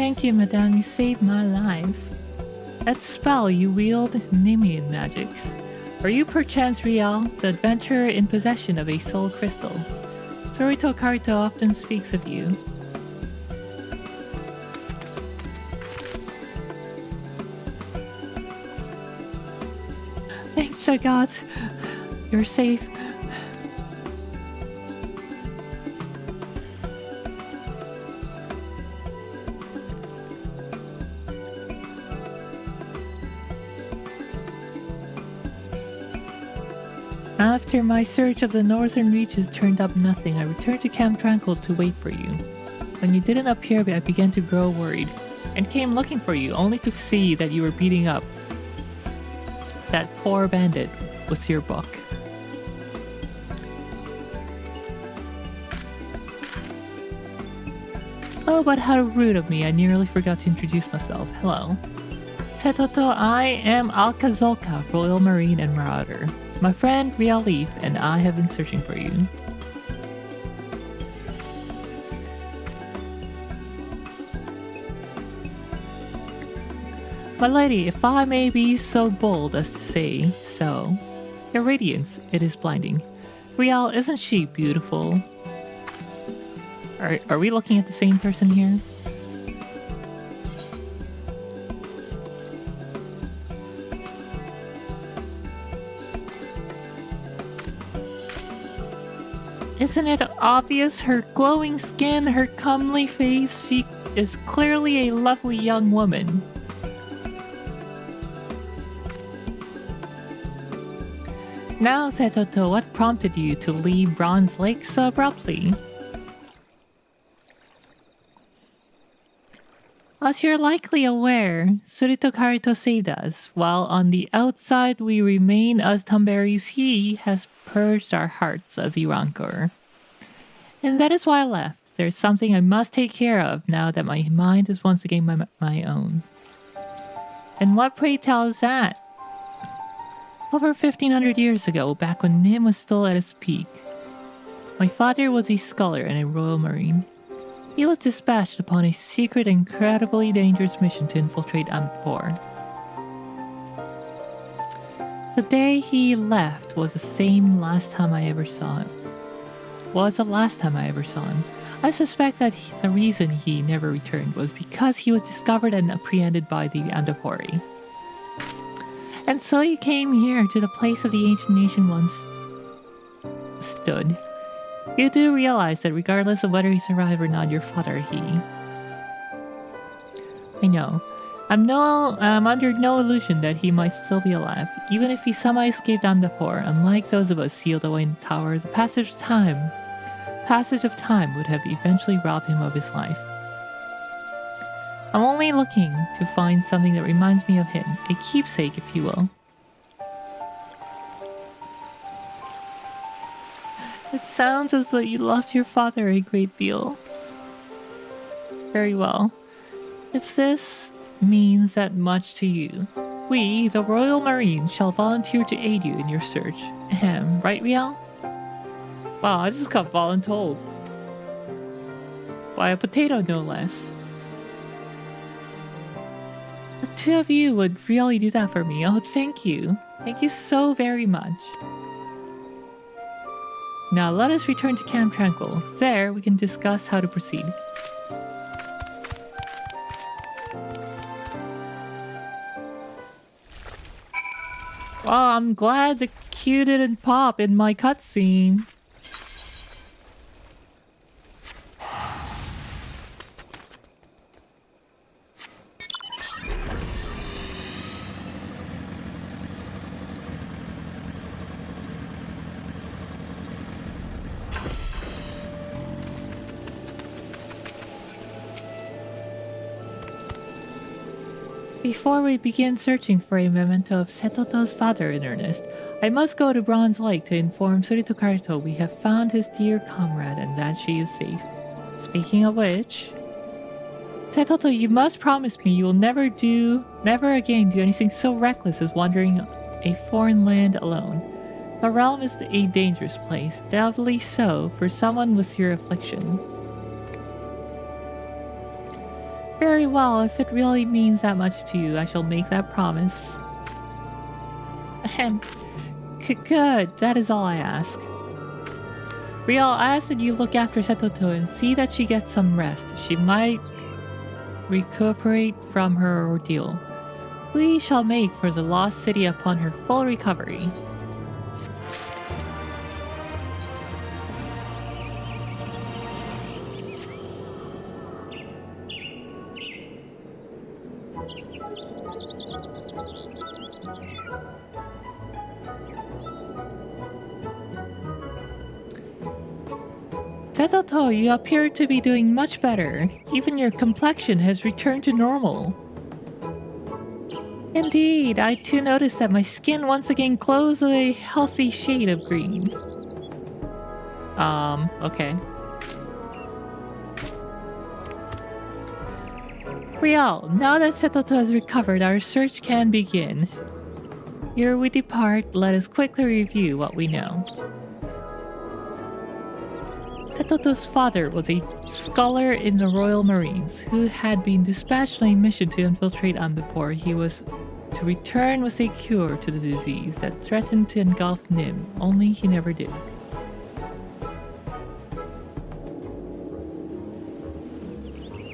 Thank you, madame, you saved my life. That spell you wield Nemean magics. Are you perchance Rial, the adventurer in possession of a soul crystal? Sorito Karito often speaks of you. Thanks to gods, you're safe. After my search of the northern reaches turned up nothing, I returned to Camp Tranquil to wait for you. When you didn't appear, I began to grow worried, and came looking for you, only to see that you were beating up that poor bandit with your book. Oh, but how rude of me, I nearly forgot to introduce myself. Hello. Tetoto, I am Alcazolka, Royal Marine and Marauder. My friend Rial Leaf and I have been searching for you. My lady, if I may be so bold as to say so, your radiance, it is blinding. Rial, isn't she beautiful? Are we looking at the same person here? Isn't it obvious? Her glowing skin, her comely face, she is clearly a lovely young woman. Now, Setoto, what prompted you to leave Bronze Lake so abruptly? As you're likely aware, Surito Karito saved us. While on the outside we remain as Tumberries, he has purged our hearts of the rancor. And that is why I left. There's something I must take care of now that my mind is once again my own. And what, pray tell, is that? Over 1500 years ago, back when Nim was still at its peak, my father was a scholar and a Royal Marine. He was dispatched upon a secret, incredibly dangerous mission to infiltrate Ampor. The day he left was the last time I ever saw him. I suspect that the reason he never returned was because he was discovered and apprehended by the Andapori. And so you came here to the place of the ancient nation once stood. You do realize that regardless of whether he survived or not, your father, I know. I'm under no illusion that he might still be alive. Even if he somehow escaped Amdapor, unlike those of us sealed away in the tower, the passage of time would have eventually robbed him of his life. I'm only looking to find something that reminds me of him, a keepsake, if you will. It sounds as though you loved your father a great deal. Very well. If this means that much to you, we, the Royal Marines, shall volunteer to aid you in your search. Ahem, right, Rial? Wow, I just got voluntold. By a potato, no less. The two of you would really do that for me. Oh, thank you. Thank you so very much. Now let us return to Camp Tranquil. There, we can discuss how to proceed. Oh, I'm glad the Q didn't pop in my cutscene. Before we begin searching for a memento of Setoto's father in earnest, I must go to Bronze Lake to inform Surito Karito we have found his dear comrade and that she is safe. Speaking of which... Setoto, you must promise me you will never again do anything so reckless as wandering a foreign land alone. The realm is a dangerous place, doubly so for someone with your affliction. Very well, if it really means that much to you, I shall make that promise. Ahem. Good, that is all I ask. Riel, I ask that you look after Setoto and see that she gets some rest. She might recuperate from her ordeal. We shall make for the lost city upon her full recovery. Setoto, you appear to be doing much better. Even your complexion has returned to normal. Indeed, I too noticed that my skin once again glows a healthy shade of green. Okay. Riel, now that Setoto has recovered, our search can begin. Ere we depart, let us quickly review what we know. Setoto's father was a scholar in the Royal Marines who had been dispatched on a mission to infiltrate Ambipur. He was to return with a cure to the disease that threatened to engulf Nim, only he never did.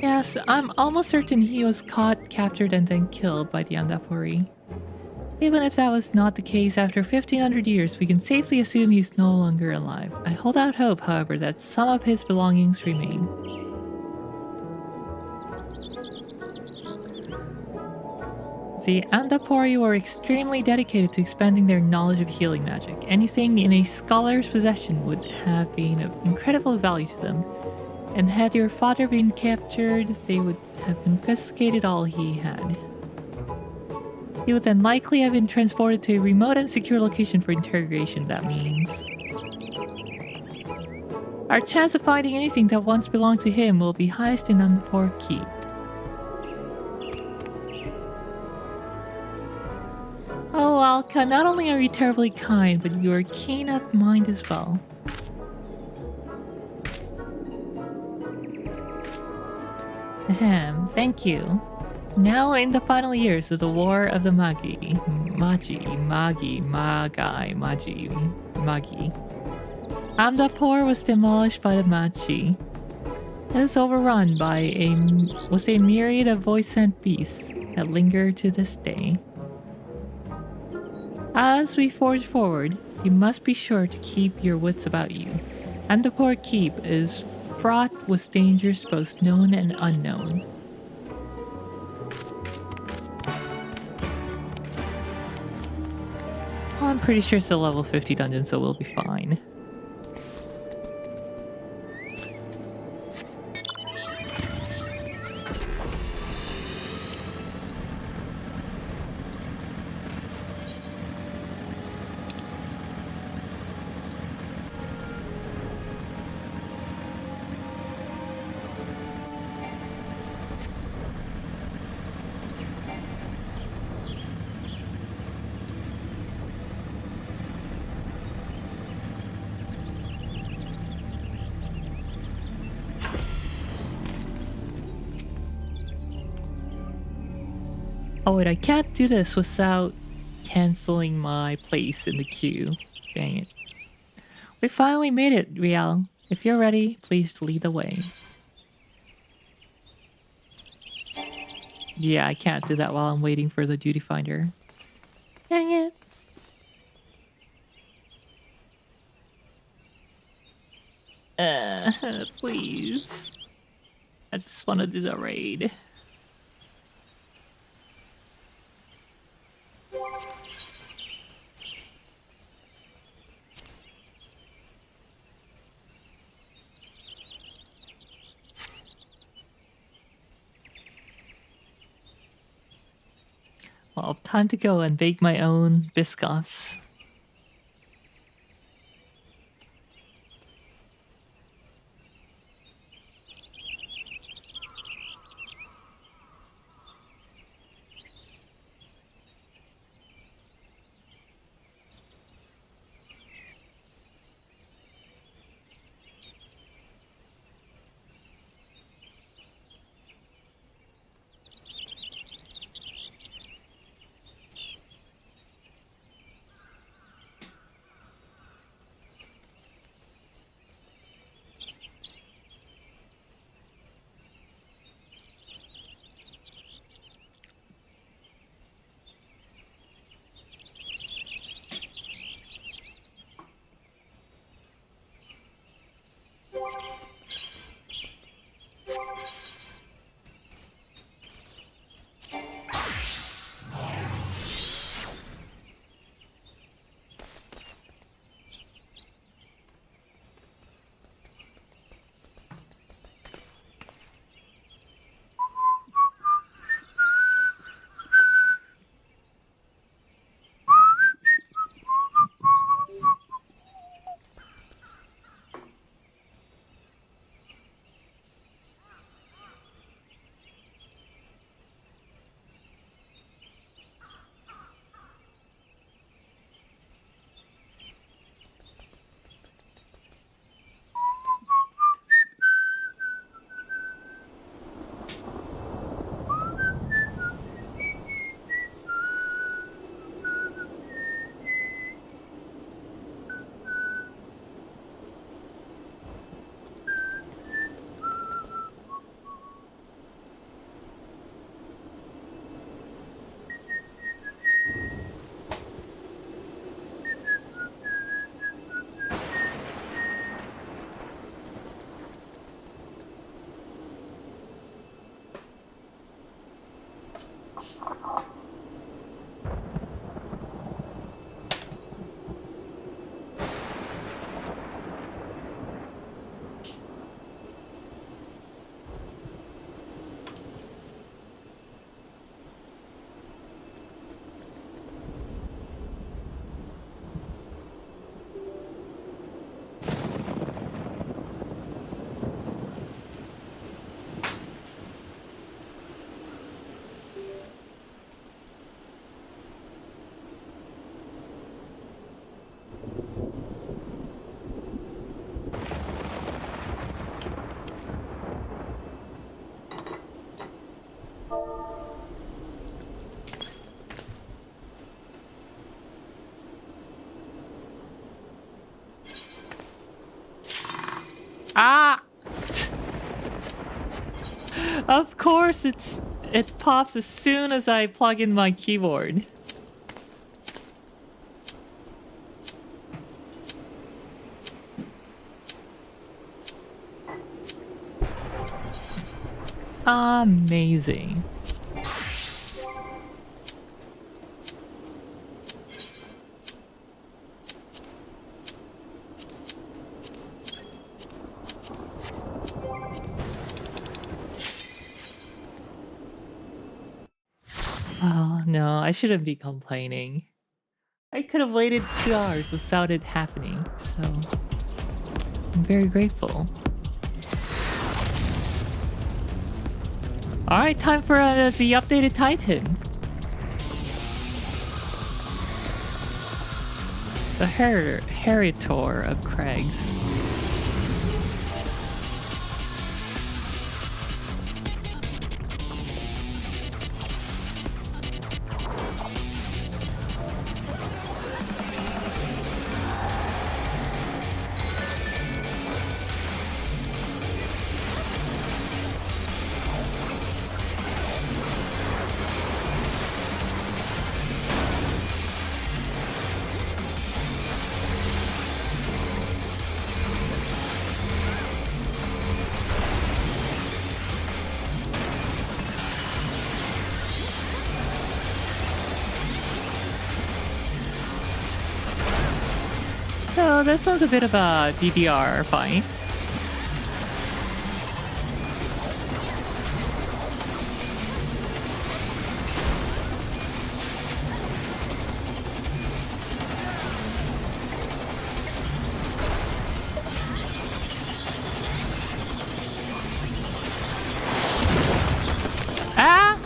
Yes, I'm almost certain he was caught, captured, and then killed by the Andapuri. Even if that was not the case, after 1500 years, we can safely assume he's no longer alive. I hold out hope, however, that some of his belongings remain. The Andapuri were extremely dedicated to expanding their knowledge of healing magic. Anything in a scholar's possession would have been of incredible value to them. And had your father been captured, they would have confiscated all he had. He would then likely have been transported to a remote and secure location for interrogation, that means. Our chance of finding anything that once belonged to him will be highest in Ambipur Keep. Oh, Alka, not only are you terribly kind, but you are keen of mind as well. Ahem, thank you. Now in the final years of the War of the Magi, Amdapur was demolished by the Magi. It is overrun by with a myriad of voice-sent beasts that linger to this day. As we forge forward, you must be sure to keep your wits about you. Amdapur Keep is fraught with dangers both known and unknown. Well, I'm pretty sure it's a level 50 dungeon, so we'll be fine. Oh wait, I can't do this without canceling my place in the queue. Dang it. We finally made it, Riel. If you're ready, please lead the way. Yeah, I can't do that while I'm waiting for the duty finder. Dang it. Please. I just want to do the raid. Well, time to go and bake my own biscoffs. Of course, it pops as soon as I plug in my keyboard. Amazing. Oh no, I shouldn't be complaining. I could have waited 2 hours without it happening, so I'm very grateful. Alright, time for the updated Titan. The Heritor of Crags. So this one's a bit of a DDR fight. Ah!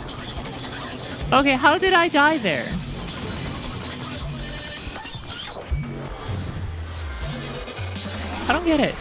Okay, how did I die there? I don't get it.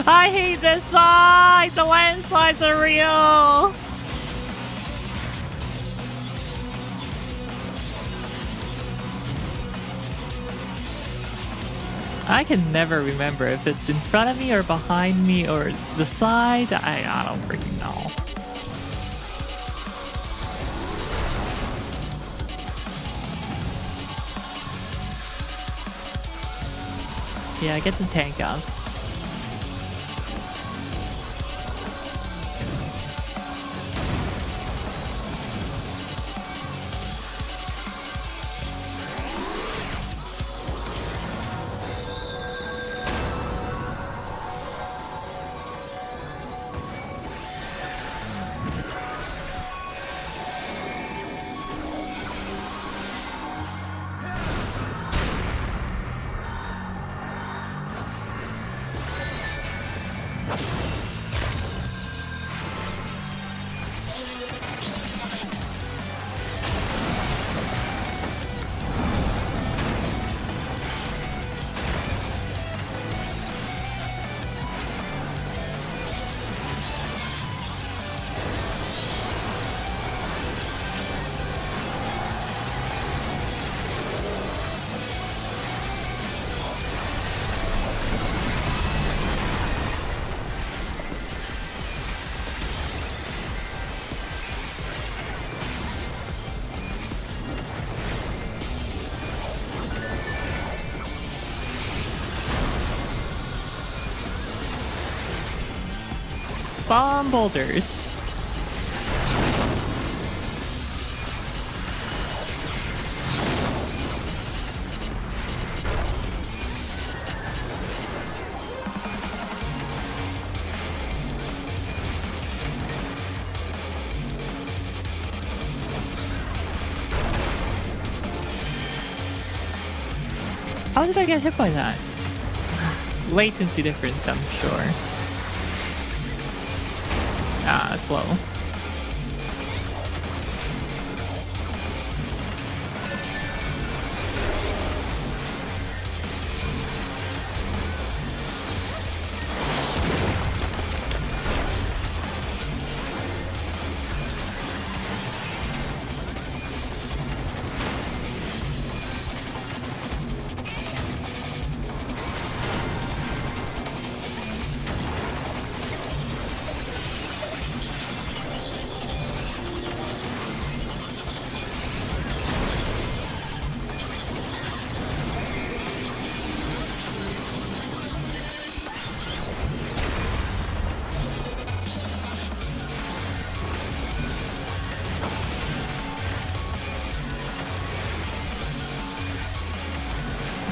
I hate this slide! The landslides are real! I can never remember if it's in front of me or behind me or the side. I don't freaking know. Yeah, get the tank up. Bomb boulders. How did I get hit by that? Latency difference, I'm sure. Ah, slow.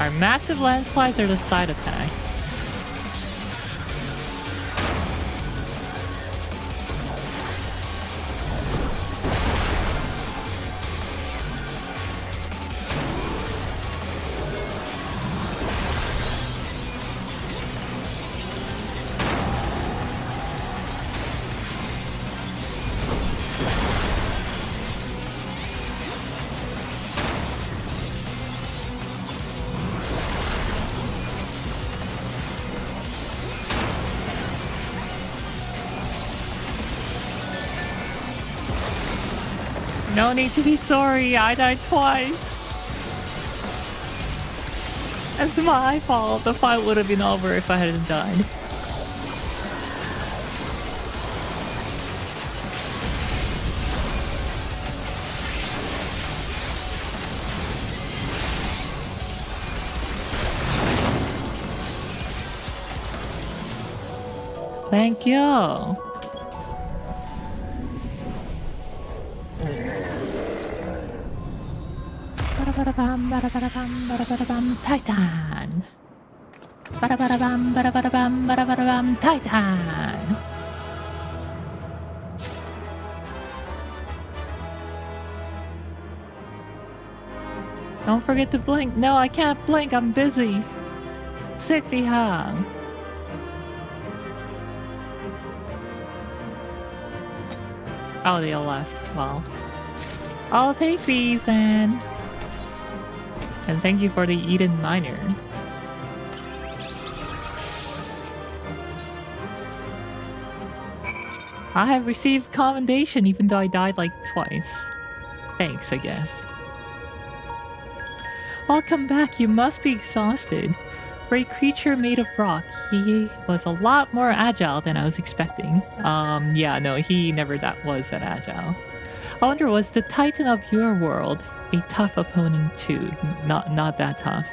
Our massive landslides are the side attacks. No need to be sorry, I died twice. It's my fault. The fight would have been over if I hadn't died. Thank you. Titan. Titan. Don't forget to blink. No, I can't blink. I'm busy. Sickly hung. Oh, they all left. Well, I'll take these and thank you for the Eden Miner. I have received commendation even though I died like twice. Thanks, I guess. Welcome back, you must be exhausted. For a creature made of rock, he was a lot more agile than I was expecting. Yeah, no, he never was that agile. I wonder, was the Titan of your world a tough opponent too? Not that tough.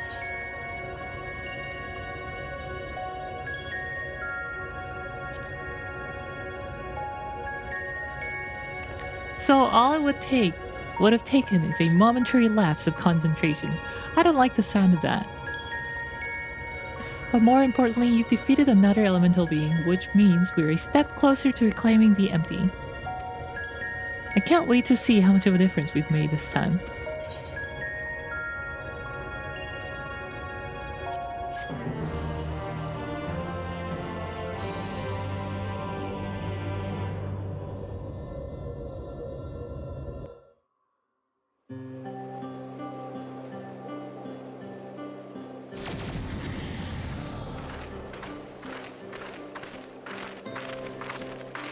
So all it would have taken is a momentary lapse of concentration. I don't like the sound of that. But more importantly, you've defeated another elemental being, which means we're a step closer to reclaiming the empty. I can't wait to see how much of a difference we've made this time.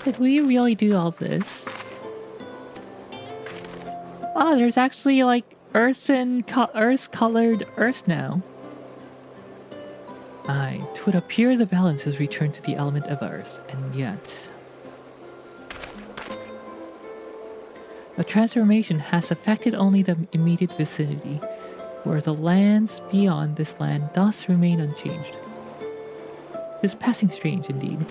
Did we really do all this? Oh, there's actually like earth-colored earth now. Aye, 'twould appear the balance has returned to the element of earth, and yet... The transformation has affected only the immediate vicinity, where the lands beyond this land thus remain unchanged. It is passing strange indeed.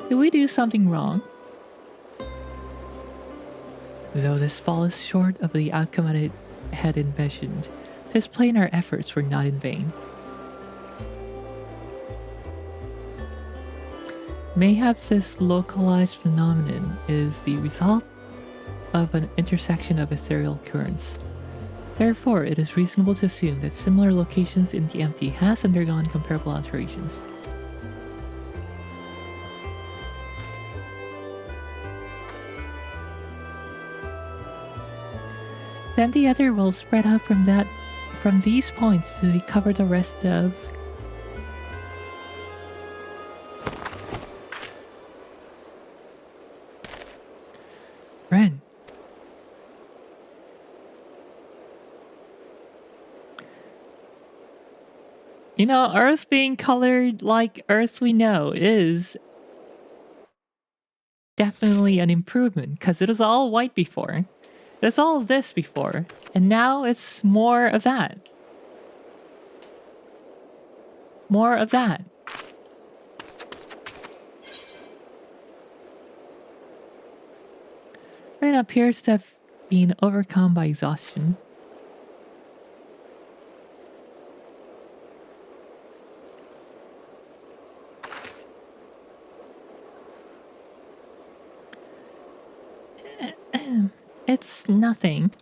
Did we do something wrong? Though this falls short of the outcome I had envisioned, this plain our efforts were not in vain. Mayhaps this localized phenomenon is the result of an intersection of ethereal currents. Therefore, it is reasonable to assume that similar locations in the empty has undergone comparable alterations. Then the other will spread out from these points to cover the rest of... Ren. You know, Earth being colored like Earth we know is definitely an improvement, because it was all white before. There's all of this before, and now it's more of that. More of that. Ren appears to have been overcome by exhaustion. It's nothing.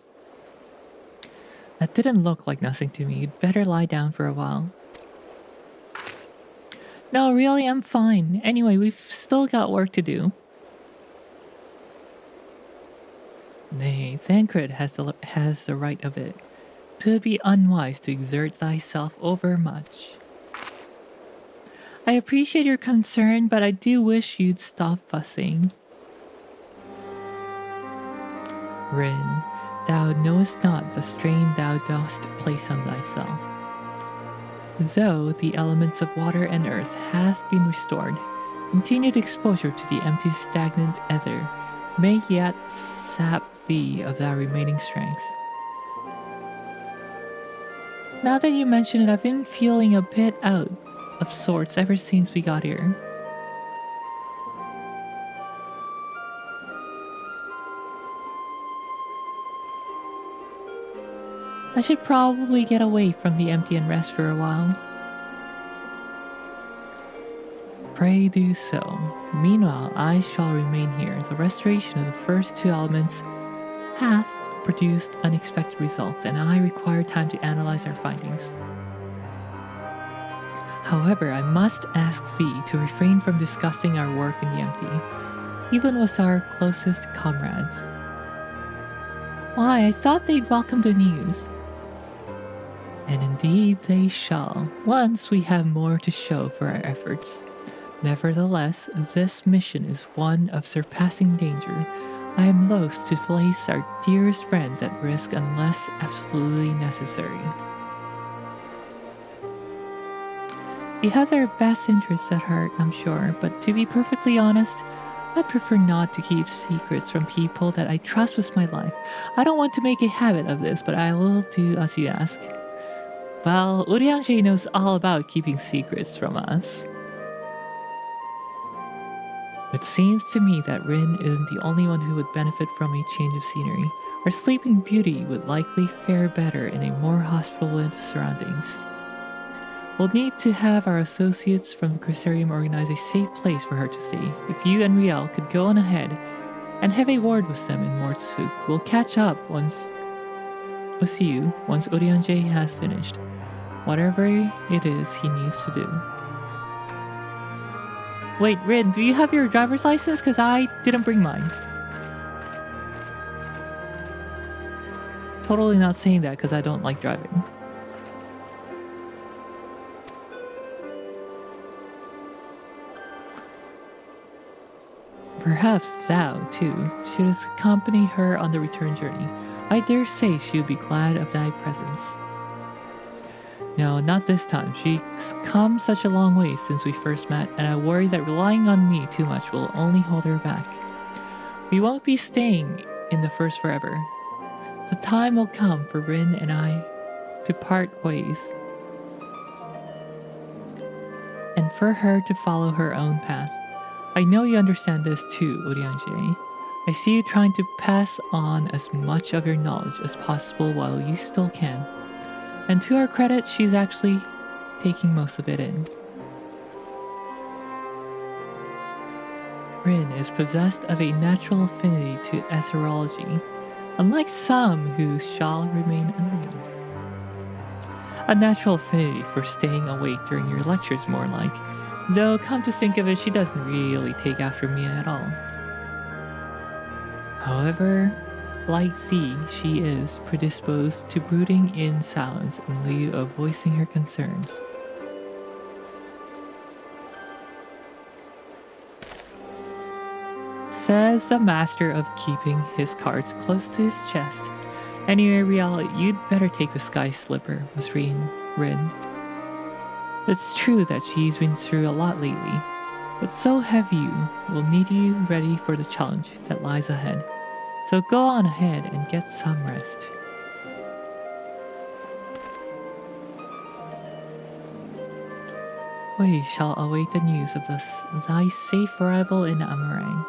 That didn't look like nothing to me. You'd better lie down for a while. No, really, I'm fine. Anyway, we've still got work to do. Nay, Thancred has the right of it. 'Twould be unwise to exert thyself overmuch. I appreciate your concern, but I do wish you'd stop fussing. Rin, thou knowest not the strain thou dost place on thyself. Though the elements of water and earth hath been restored, continued exposure to the empty stagnant ether may yet sap thee of thy remaining strength. Now that you mention it, I've been feeling a bit out of sorts ever since we got here. I should probably get away from the empty and rest for a while. Pray do so. Meanwhile, I shall remain here. The restoration of the first two elements hath produced unexpected results, and I require time to analyze our findings. However, I must ask thee to refrain from discussing our work in the empty, even with our closest comrades. Why, I thought they'd welcome the news. And indeed they shall, once we have more to show for our efforts. Nevertheless, this mission is one of surpassing danger. I am loath to place our dearest friends at risk unless absolutely necessary. You have their best interests at heart, I'm sure, but to be perfectly honest, I'd prefer not to keep secrets from people that I trust with my life. I don't want to make a habit of this, but I will do as you ask. Well, Eorzea knows all about keeping secrets from us. It seems to me that Rin isn't the only one who would benefit from a change of scenery. Our sleeping beauty would likely fare better in a more hospitable surroundings. We'll need to have our associates from the Crisarium organize a safe place for her to stay. If you and Riel could go on ahead and have a word with them in Mortsuk, we'll catch up with you once Eorzea has finished whatever it is he needs to do. Wait, Rin, do you have your driver's license? Because I didn't bring mine. Totally not saying that because I don't like driving. Perhaps thou, too, shouldst accompany her on the return journey. I dare say she would be glad of thy presence. No, not this time. She's come such a long way since we first met, and I worry that relying on me too much will only hold her back. We won't be staying in the first forever. The time will come for Rin and I to part ways, and for her to follow her own path. I know you understand this too, Eorzea. I see you trying to pass on as much of your knowledge as possible while you still can. And to her credit, she's actually taking most of it in. Rin is possessed of a natural affinity to etherology, unlike some who shall remain unnamed. A natural affinity for staying awake during your lectures, more like. Though, come to think of it, she doesn't really take after me at all. However, like thee, she is predisposed to brooding in silence in lieu of voicing her concerns. Says the master of keeping his cards close to his chest. Anyway, Riel, you'd better take the sky slipper, was Rin. It's true that she's been through a lot lately, but so have you. We'll need you ready for the challenge that lies ahead. So go on ahead and get some rest. We shall await the news of thy safe arrival in Amarang.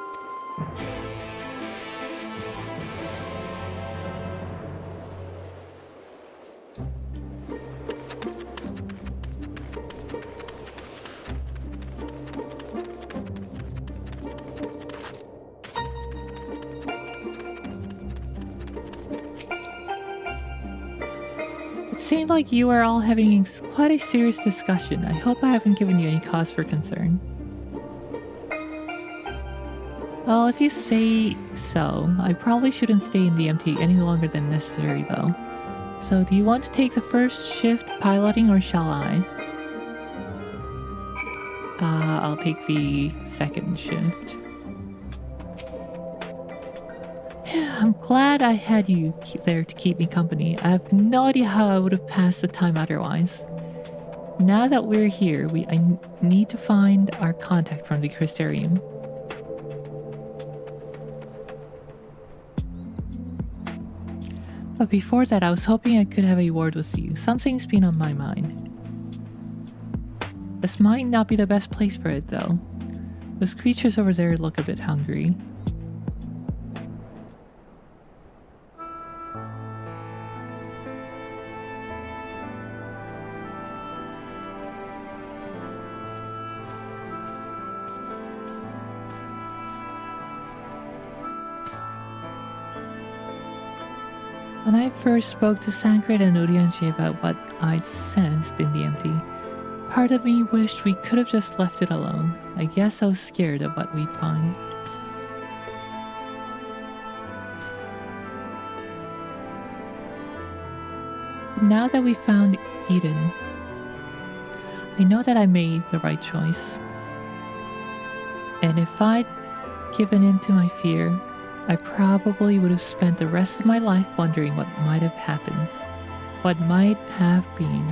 It seemed like you are all having quite a serious discussion. I hope I haven't given you any cause for concern. Well, if you say so, I probably shouldn't stay in the MT any longer than necessary though. So do you want to take the first shift piloting or shall I? I'll take the second shift. I'm glad I had you there to keep me company. I have no idea how I would have passed the time otherwise. Now that we're here, I need to find our contact from the Crystarium. But before that, I was hoping I could have a word with you. Something's been on my mind. This might not be the best place for it, though. Those creatures over there look a bit hungry. When I first spoke to Sankret and Urianshi about what I'd sensed in the empty, part of me wished we could have just left it alone. I guess I was scared of what we'd find. But now that we found Eden, I know that I made the right choice. And if I'd given in to my fear, I probably would have spent the rest of my life wondering what might have happened, what might have been.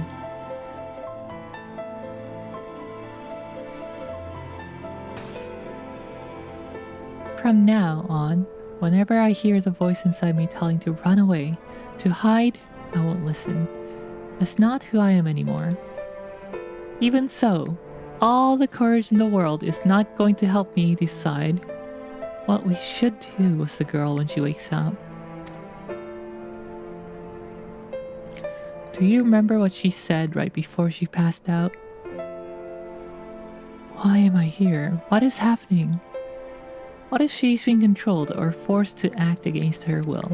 From now on, whenever I hear the voice inside me telling to run away, to hide, I won't listen. That's not who I am anymore. Even so, all the courage in the world is not going to help me decide what we should do with the girl when she wakes up. Do you remember what she said right before she passed out? Why am I here? What is happening? What if she's being controlled or forced to act against her will?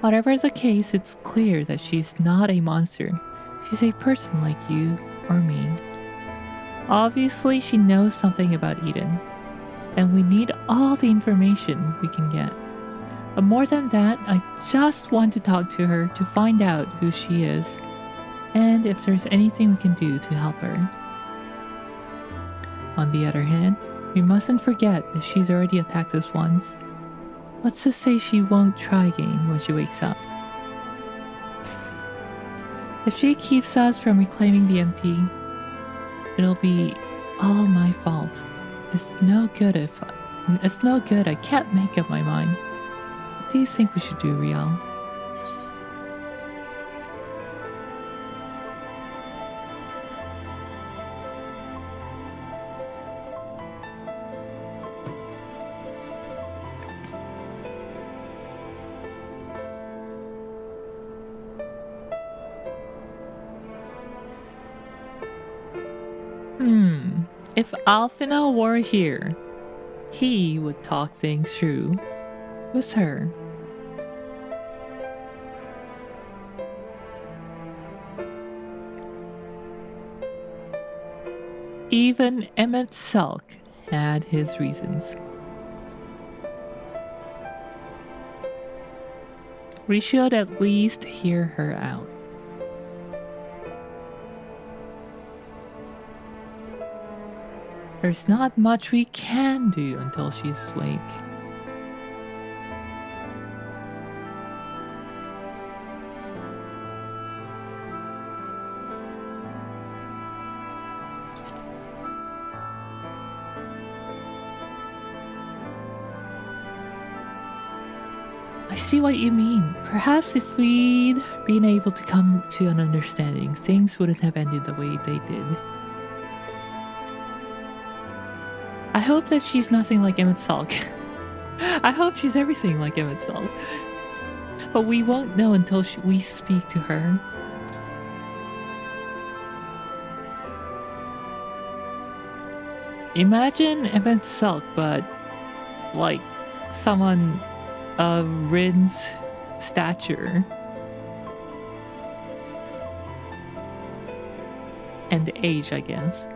Whatever the case, it's clear that she's not a monster. She's a person like you or me. Obviously, she knows something about Eden, and we need all the information we can get. But more than that, I just want to talk to her to find out who she is, and if there's anything we can do to help her. On the other hand, we mustn't forget that she's already attacked us once. Let's just say she won't try again when she wakes up. If she keeps us from reclaiming the MT, it'll be all my fault. It's no good, I can't make up my mind. What do you think we should do, Riel? If Alphina were here, he would talk things through with her. Even Emmett Selk had his reasons. We should at least hear her out. There's not much we can do until she's awake. I see what you mean. Perhaps if we'd been able to come to an understanding, things wouldn't have ended the way they did. I hope that she's nothing like Emmett Salk. I hope she's everything like Emmett Salk. But we won't know until we speak to her. Imagine Emmett Salk, but like someone Rin's stature and age, I guess.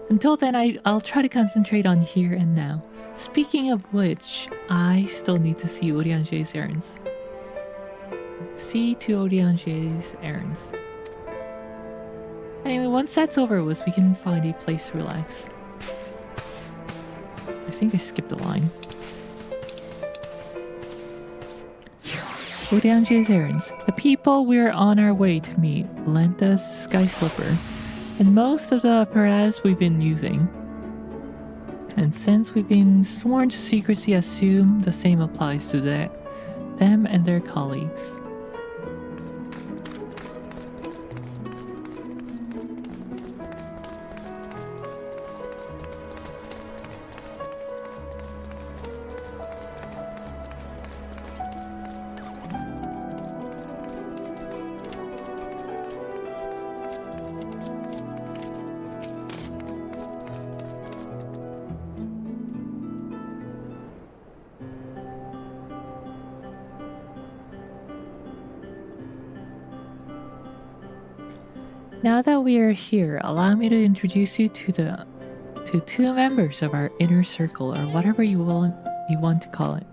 Until then, I'll try to concentrate on here and now. Speaking of which, I still need to see Urianger's errands. See to Urianger's errands. Anyway, once that's over with, we can find a place to relax. I think I skipped a line. Urianger's errands. The people we're on our way to meet lent us the Sky Slipper and most of the apparatus we've been using. And since we've been sworn to secrecy, assume the same applies to them and their colleagues. Now that we are here, allow me to introduce you to two members of our inner circle, or whatever you want to call it.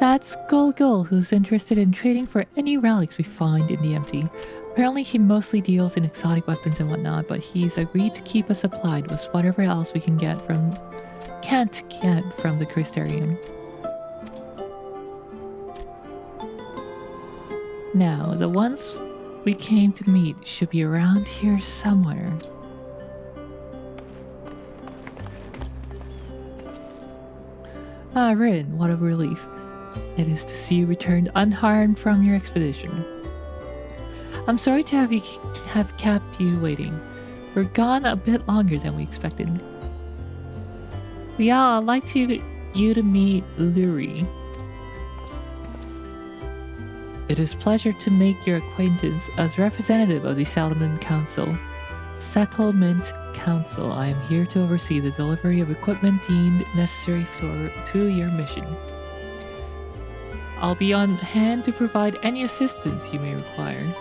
That's Gulgul, who's interested in trading for any relics we find in the empty. Apparently he mostly deals in exotic weapons and whatnot, but he's agreed to keep us supplied with whatever else we can't get from the Crystarium. Now, the ones we came to meet should be around here somewhere. Ah, Rin, what a relief it is to see you returned unharmed from your expedition. I'm sorry to have kept you waiting. We're gone a bit longer than we expected. Yeah, I'd like you to meet Luri. It is a pleasure to make your acquaintance. As representative of the Settlement Council, I am here to oversee the delivery of equipment deemed necessary to your mission. I'll be on hand to provide any assistance you may require.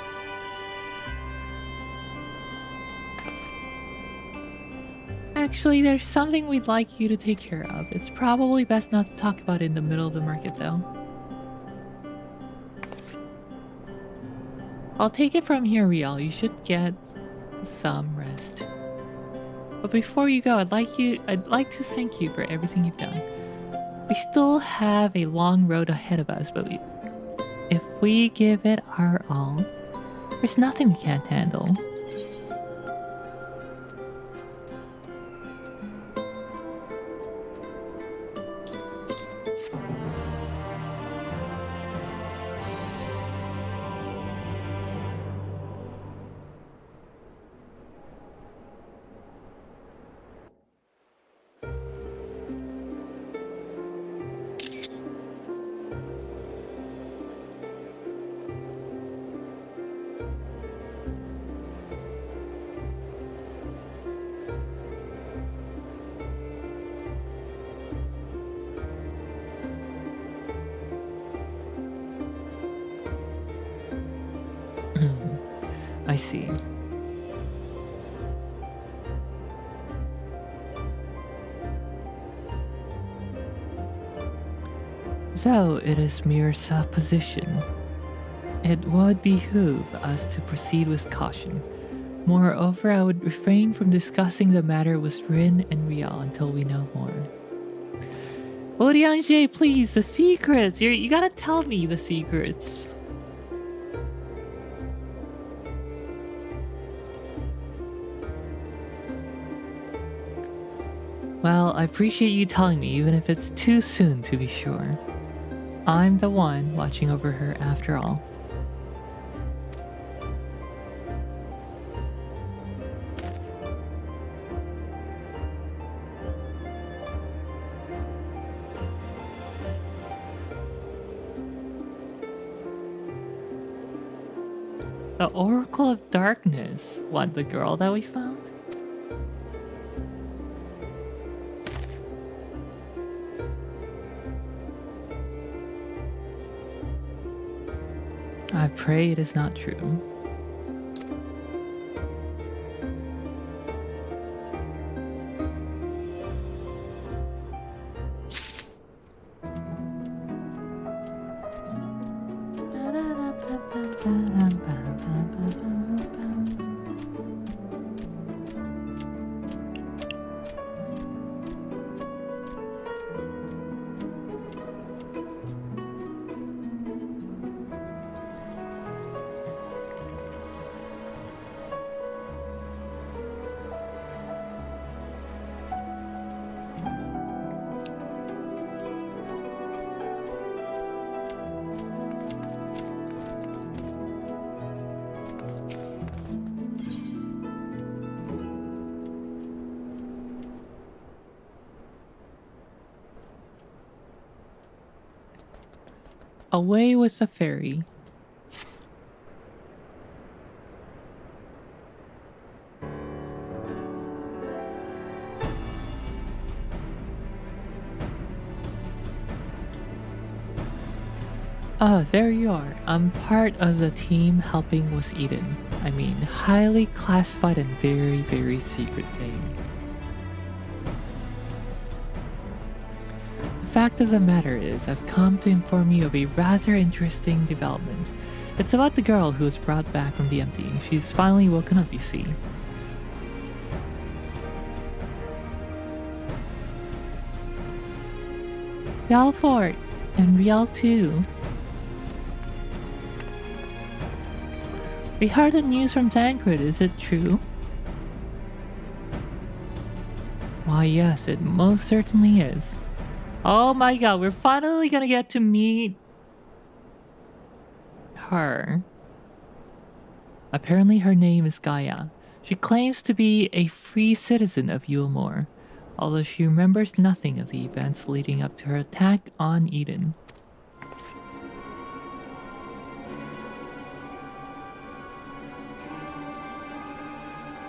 Actually, there's something we'd like you to take care of. It's probably best not to talk about it in the middle of the market, though. I'll take it from here, Rial. You should get some rest. But before you go, I'd like to thank you for everything you've done. We still have a long road ahead of us, but if we give it our all, there's nothing we can't handle. I see. Though it is mere supposition, it would behoove us to proceed with caution. Moreover, I would refrain from discussing the matter with Rin and Rial until we know more. Urianger, please, the secrets! You gotta tell me the secrets. Well, I appreciate you telling me, even if it's too soon to be sure. I'm the one watching over her after all. The Oracle of Darkness. What, the girl that we found? I pray it is not true. Away with the ferry. Oh, there you are. I'm part of the team helping with Eden. I mean, highly classified and very, very secret thing. The fact of the matter is, I've come to inform you of a rather interesting development. It's about the girl who was brought back from the empty. She's finally woken up, you see. Y'all Fort, and Riel too. We heard the news from Thancred, is it true? Why yes, it most certainly is. Oh my god, we're finally gonna get to meet her. Apparently her name is Gaia. She claims to be a free citizen of Yulmore, although she remembers nothing of the events leading up to her attack on Eden.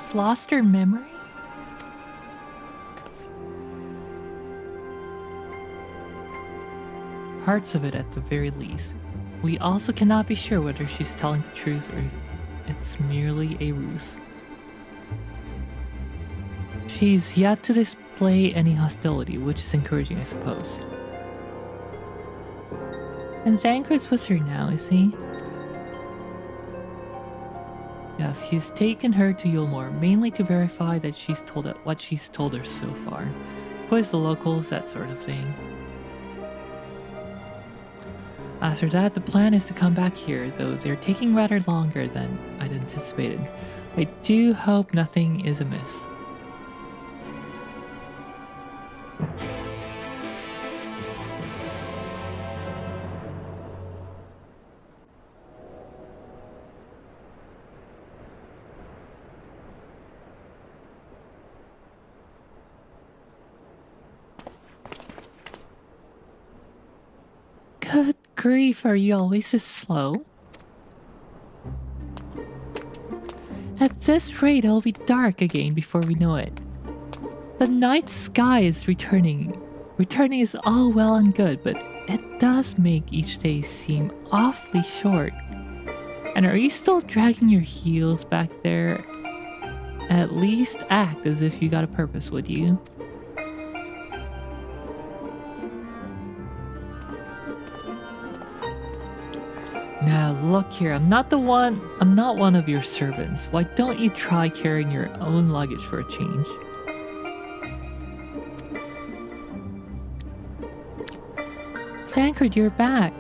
She's lost her memory? Parts of it at the very least. We also cannot be sure whether she's telling the truth or if it's merely a ruse. She's yet to display any hostility, which is encouraging, I suppose. And Thancred's with her now, is he? Yes, he's taken her to Yulmore, mainly to verify that she's told what she's told her so far. Quiz the locals, that sort of thing. After that, the plan is to come back here, though they're taking rather longer than I'd anticipated. I do hope nothing is amiss. Good grief, are you always this slow? At this rate, it'll be dark again before we know it. The night sky is returning. Returning is all well and good, but it does make each day seem awfully short. And are you still dragging your heels back there? At least act as if you got a purpose, would you? Now look here, I'm not one of your servants. Why don't you try carrying your own luggage for a change? Thancred, you're back.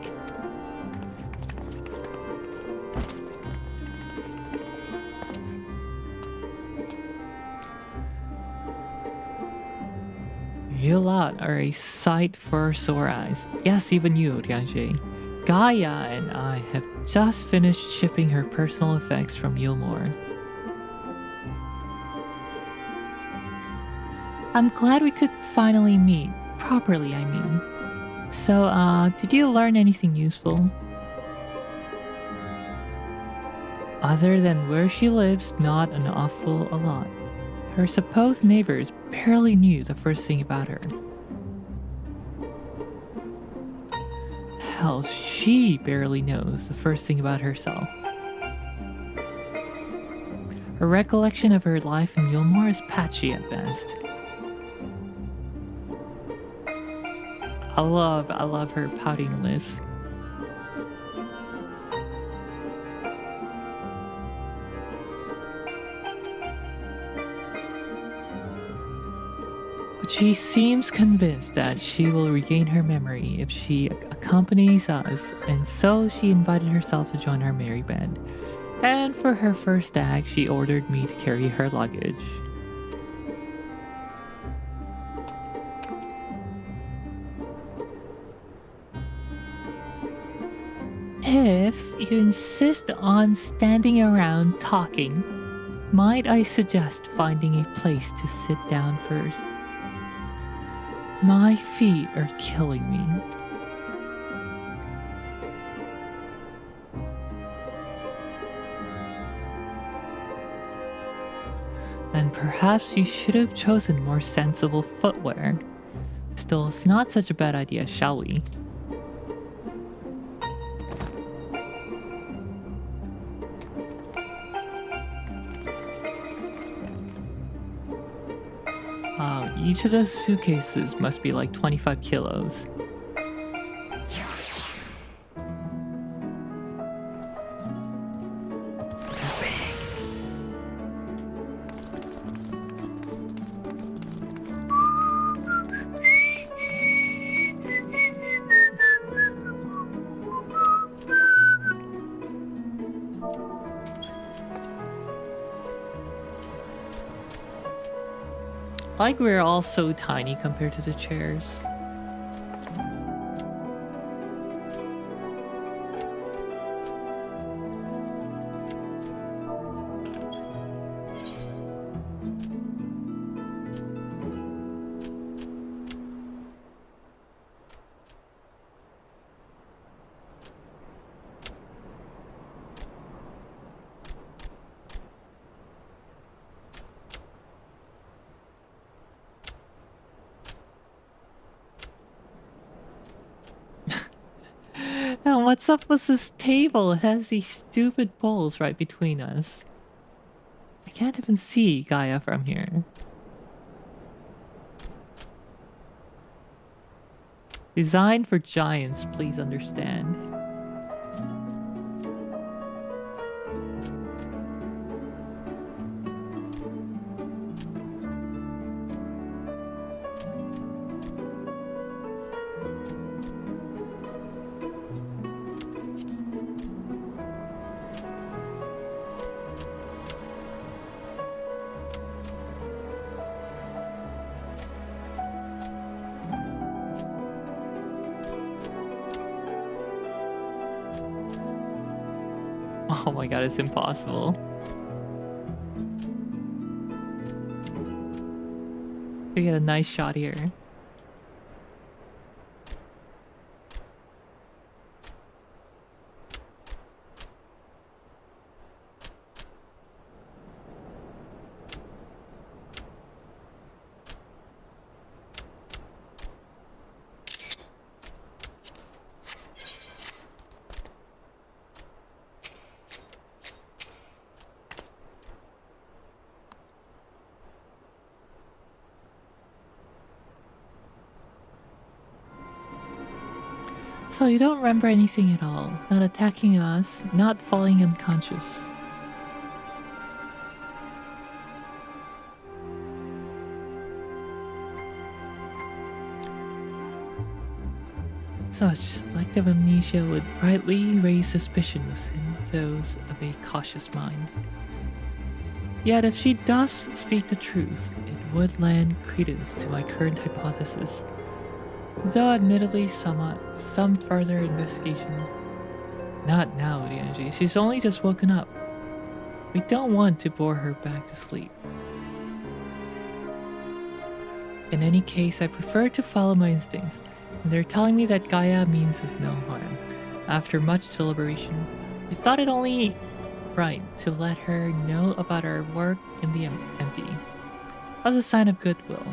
You lot are a sight for sore eyes. Yes, even you, Rianjie. Gaia and I have just finished shipping her personal effects from Yulmore. I'm glad we could finally meet. Properly, I mean. So, did you learn anything useful? Other than where she lives, not an awful a lot. Her supposed neighbors barely knew the first thing about her. hell she barely knows the first thing about herself. Her recollection of her life in Yulmore is patchy at best. I love her pouting lips. But she seems convinced that she will regain her memory if she accompanies us, and so she invited herself to join our merry band. And for her first act, she ordered me to carry her luggage. If you insist on standing around talking, might I suggest finding a place to sit down first? My feet are killing me. Then perhaps you should have chosen more sensible footwear. Still, it's not such a bad idea, shall we? Wow, each of those suitcases must be like 25 kilos. Like we're all so tiny compared to the chairs. Now, what's up with this table? It has these stupid poles right between us. I can't even see Gaia from here. Designed for giants, please understand. Oh my god, it's impossible. We get a nice shot here. So you don't remember anything at all? Not attacking us, not falling unconscious. Such selective amnesia would rightly raise suspicion within those of a cautious mind. Yet if she does speak the truth, it would lend credence to my current hypothesis. Though admittedly some further investigation. Not now, Dianji. She's only just woken up. We don't want to bore her back to sleep. In any case, I prefer to follow my instincts, and they're telling me that Gaia means us no harm. After much deliberation, I thought it only right to let her know about our work in the empty, as a sign of goodwill.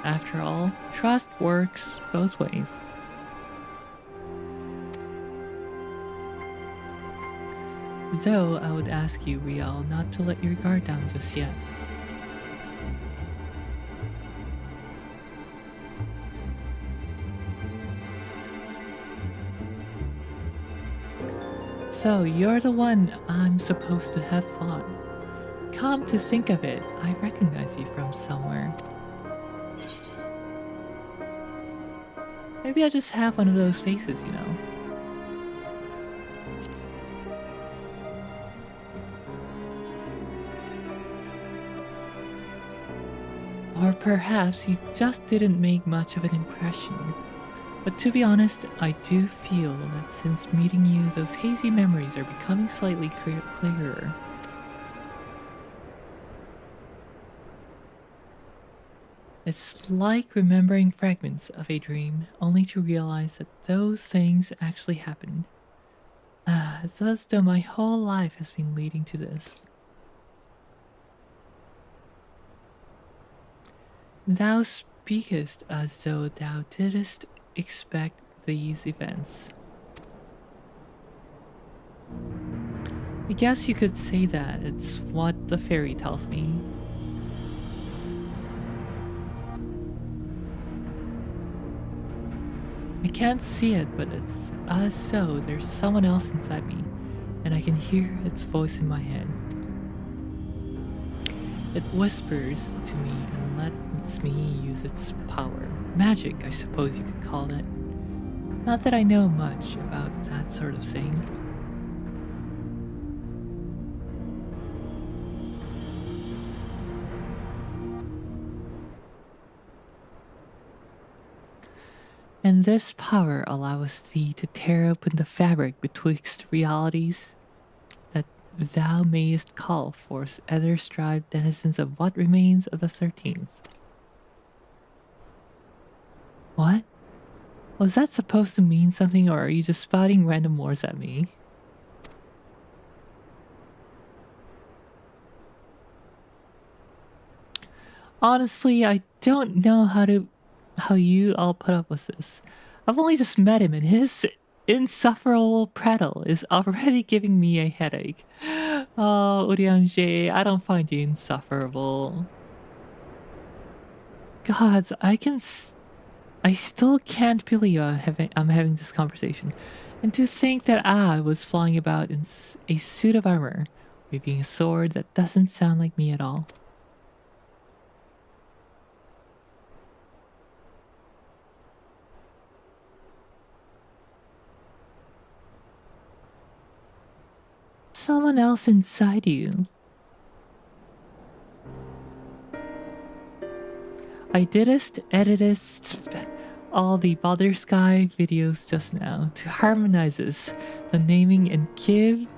After all, trust works both ways. Though I would ask you, Riel, not to let your guard down just yet. So, you're the one I'm supposed to have fought. Come to think of it, I recognize you from somewhere. Maybe I just have one of those faces, you know. Or perhaps you just didn't make much of an impression. But to be honest, I do feel that since meeting you, those hazy memories are becoming slightly clearer. It's like remembering fragments of a dream, only to realize that those things actually happened. It's as though my whole life has been leading to this. Thou speakest as though thou didst expect these events. I guess you could say that it's what the fairy tells me. I can't see it, but it's as though there's someone else inside me, and I can hear its voice in my head. It whispers to me and lets me use its power. Magic, I suppose you could call it. Not that I know much about that sort of thing. And this power allows thee to tear open the fabric betwixt realities, that thou mayest call forth other strived denizens of what remains of the 13th. What? Was that supposed to mean something, or are you just spouting random words at me? Honestly, I don't know how you all put up with this. I've only just met him and his insufferable prattle is already giving me a headache. Oh, Eorzea, I don't find you insufferable. Gods, I still can't believe I'm having this conversation. And to think that I was flying about in a suit of armor, waving a sword that doesn't sound like me at all. Someone else inside you. I edited all the Bother Sky videos just now to harmonize the naming and give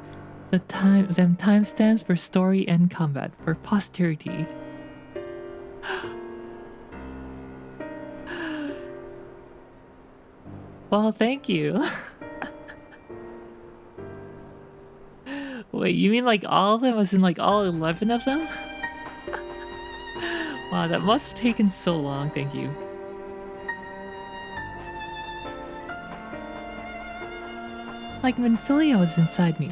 them timestamps for story and combat for posterity. Well, thank you. Wait, you mean like all of them? As in like all 11 of them? Wow, that must have taken so long, thank you. Like when Philia was inside me.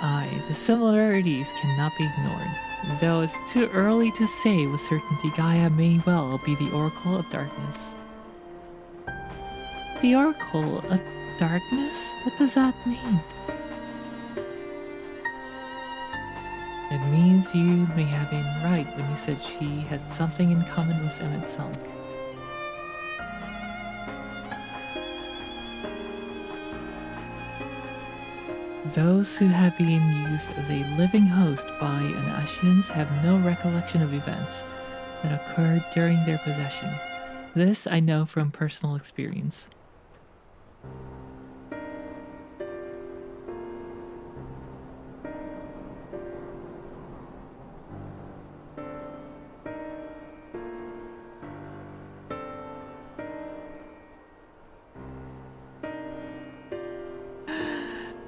Aye, the similarities cannot be ignored. Though it's too early to say with certainty, Gaia may well be the Oracle of Darkness. The Oracle of Darkness? What does that mean? It means you may have been right when you said she had something in common with Emmett Silk. Those who have been used as a living host by an Ashians have no recollection of events that occurred during their possession. This I know from personal experience.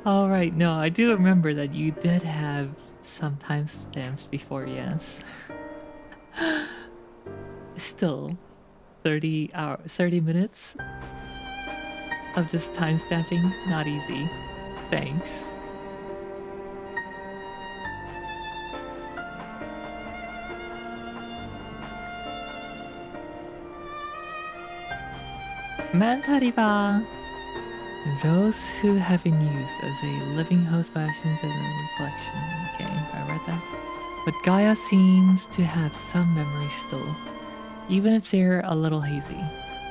Alright, no, I do remember that you did have some timestamps before, yes. Still, 30 minutes of just time stamping. Not easy. Thanks. Mantariba! Those who have been used as a living host by actions and a collection. Okay, I read that. But Gaia seems to have some memories still, even if they're a little hazy.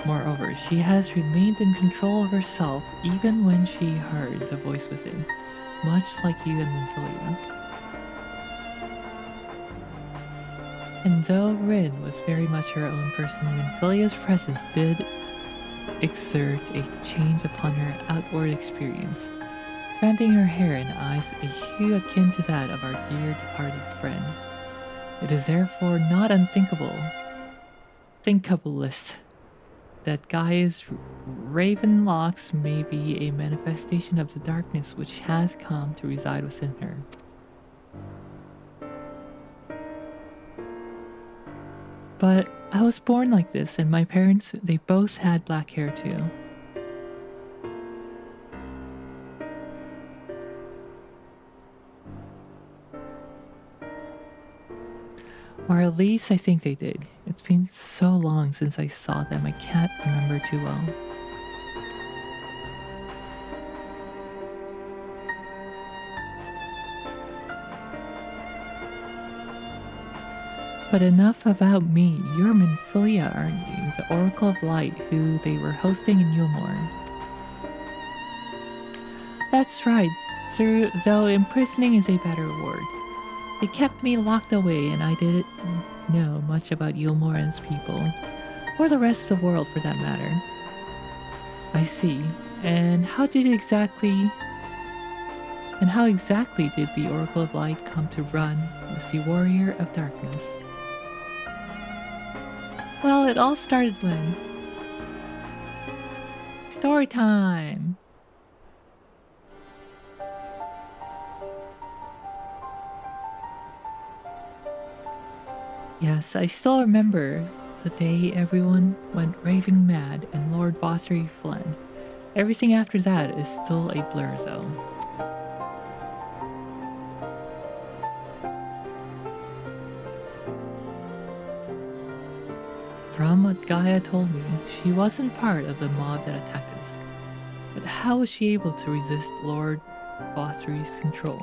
Moreover, she has remained in control of herself even when she heard the voice within, much like you and Minfilia. And though Rin was very much her own person, Minfilia's presence did exert a change upon her outward experience, granting her hair and eyes a hue akin to that of our dear departed friend. It is therefore not thinkablest that Gaia's raven locks may be a manifestation of the darkness which has come to reside within her. But I was born like this, and my parents, they both had black hair too. Or at least I think they did. It's been so long since I saw them, I can't remember too well. But enough about me. You're Minfilia, aren't you? The Oracle of Light who they were hosting in Yulmore. That's right, though imprisoning is a better word. They kept me locked away and I didn't know much about Yulmoren's people, or the rest of the world for that matter. I see. And how exactly did the Oracle of Light come to run as the Warrior of Darkness? Well, it all started when... Story time! Yes, I still remember the day everyone went raving mad and Lord Vothry fled. Everything after that is still a blur though. From what Gaia told me, she wasn't part of the mob that attacked us. But how was she able to resist Lord Vothry's control?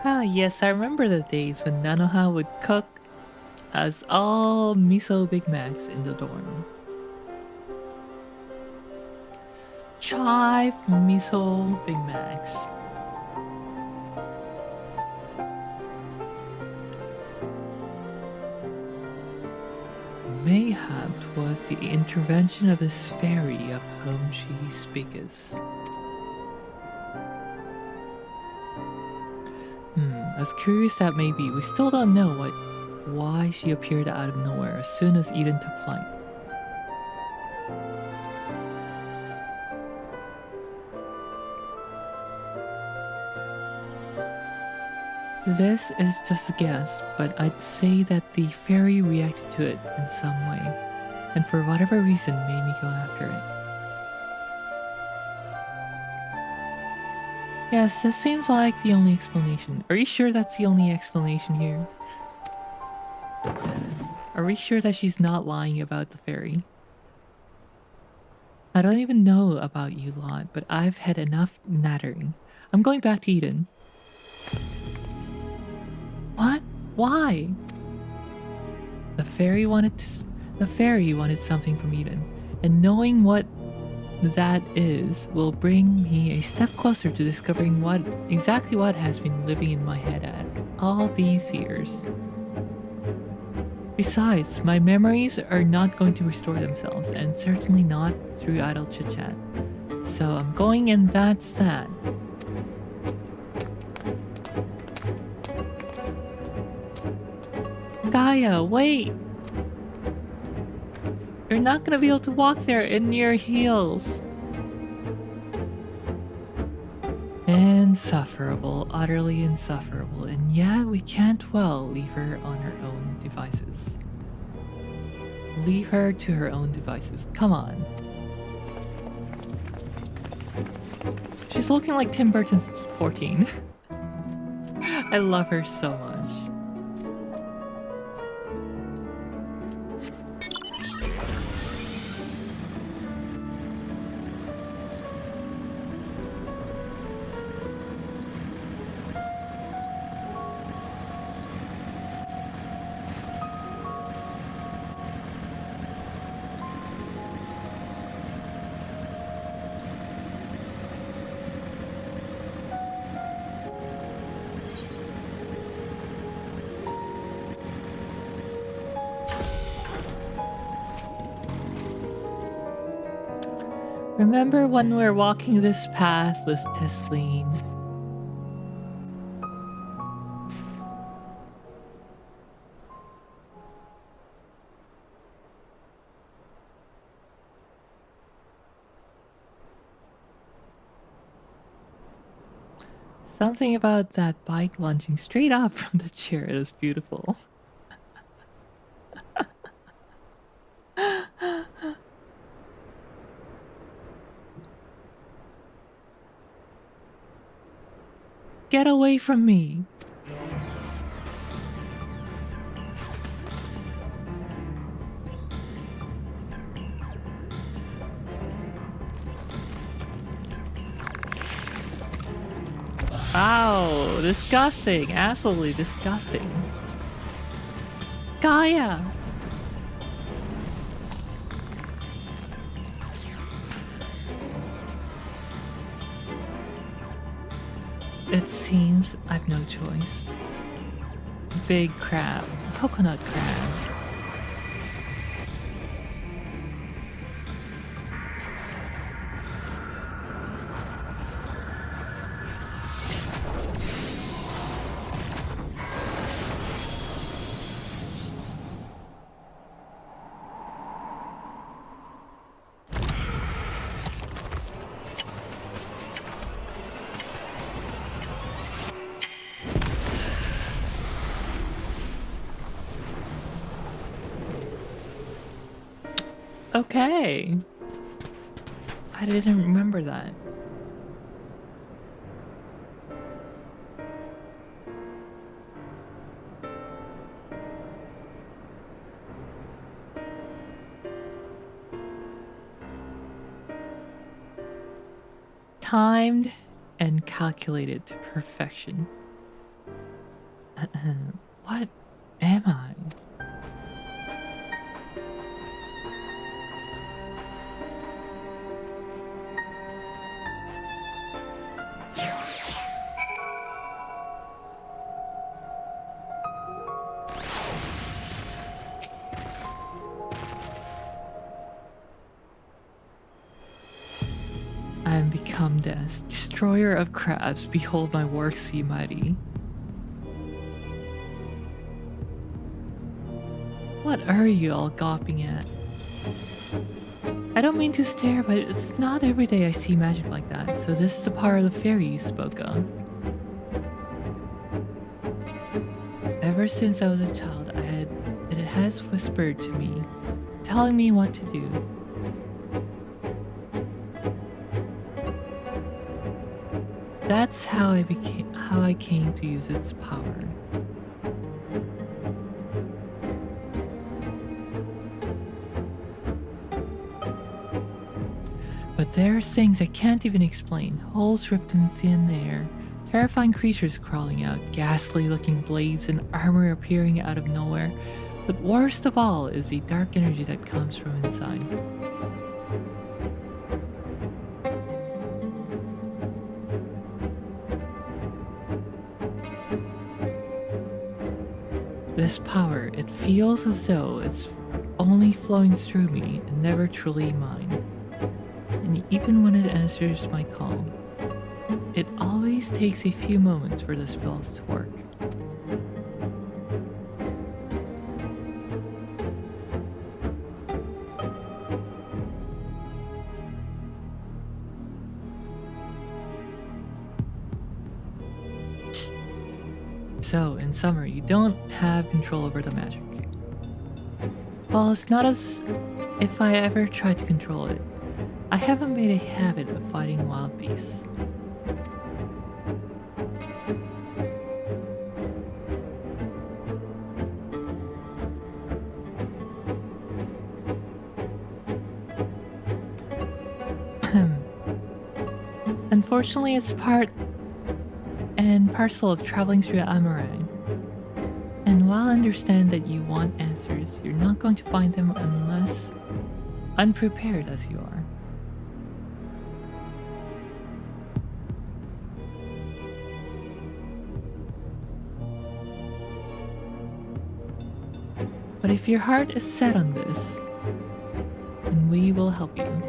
Ah, yes, I remember the days when Nanoha would cook us all miso Big Macs in the dorm. Chive miso Big Macs. Mayhap 'twas the intervention of this fairy of whom she speaketh. As curious that may be, we still don't know why she appeared out of nowhere as soon as Eden took flight. This is just a guess, but I'd say that the fairy reacted to it in some way, and for whatever reason made me go after it. Yes, that seems like the only explanation. Are you sure that's the only explanation here? Are we sure that she's not lying about the fairy? I don't even know about you lot, but I've had enough nattering. I'm going back to Eden. What? Why? The fairy wanted something from Eden, and knowing what that is will bring me a step closer to discovering exactly what has been living in my head all these years. Besides, my memories are not going to restore themselves, and certainly not through idle chit-chat. So I'm going, and that's that. Gaia, wait! You're not gonna be able to walk there in your heels. Insufferable, utterly insufferable, and yet we can't well leave her on her own devices. Leave her to her own devices. Come on. She's looking like Tim Burton's 14. I love her so much. Remember when we were walking this path with Tesleen? Something about that bike launching straight up from the chair is beautiful. Get away from me! Ow! Disgusting! Absolutely disgusting. Gaia! It seems I've no choice. Big crab. Coconut crab. Okay. I didn't remember that. Timed and calculated to perfection. What am I? I am become death, destroyer of crabs, behold my work see mighty. What are you all gawping at? I don't mean to stare, but it's not every day I see magic like that, so this is the power of the fairy you spoke of. Ever since I was a child, it has whispered to me, telling me what to do. That's how I came to use its power. But there are things I can't even explain. Holes ripped in thin air, terrifying creatures crawling out, ghastly looking blades and armor appearing out of nowhere. But worst of all is the dark energy that comes from inside. This power, it feels as though it's only flowing through me and never truly mine. And even when it answers my call, it always takes a few moments for the spells to work. So, in summary, you don't have control over the magic. Well, it's not as if I ever tried to control it. I haven't made a habit of fighting wild beasts. Unfortunately, it's part and parcel of traveling through Amarang. And while I understand that you want answers, you're not going to find them unless unprepared as you are. But if your heart is set on this, then we will help you.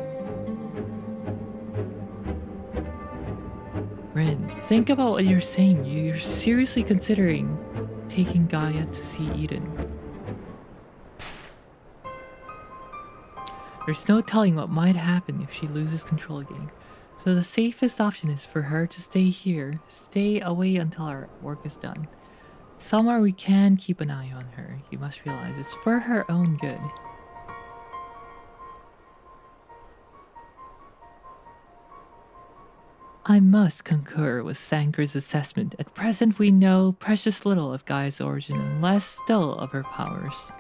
Rin, think about what you're saying. You're seriously considering taking Gaia to see Eden. There's no telling what might happen if she loses control again. So the safest option is for her to stay here, stay away until our work is done. Somewhere we can keep an eye on her. You must realize it's for her own good. I must concur with Sanker's assessment. At present we know precious little of Gaia's origin and less still of her powers.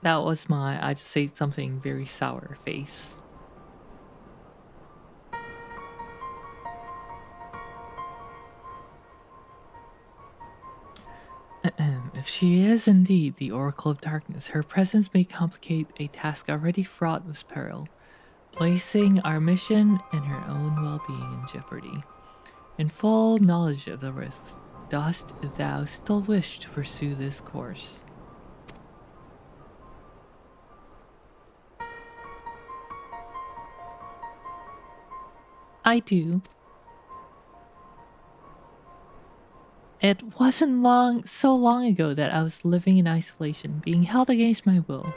That was my, I just say something very sour face. If she is indeed the Oracle of Darkness, her presence may complicate a task already fraught with peril, placing our mission and her own well-being in jeopardy. In full knowledge of the risks, dost thou still wish to pursue this course? I do. It wasn't so long ago that I was living in isolation, being held against my will.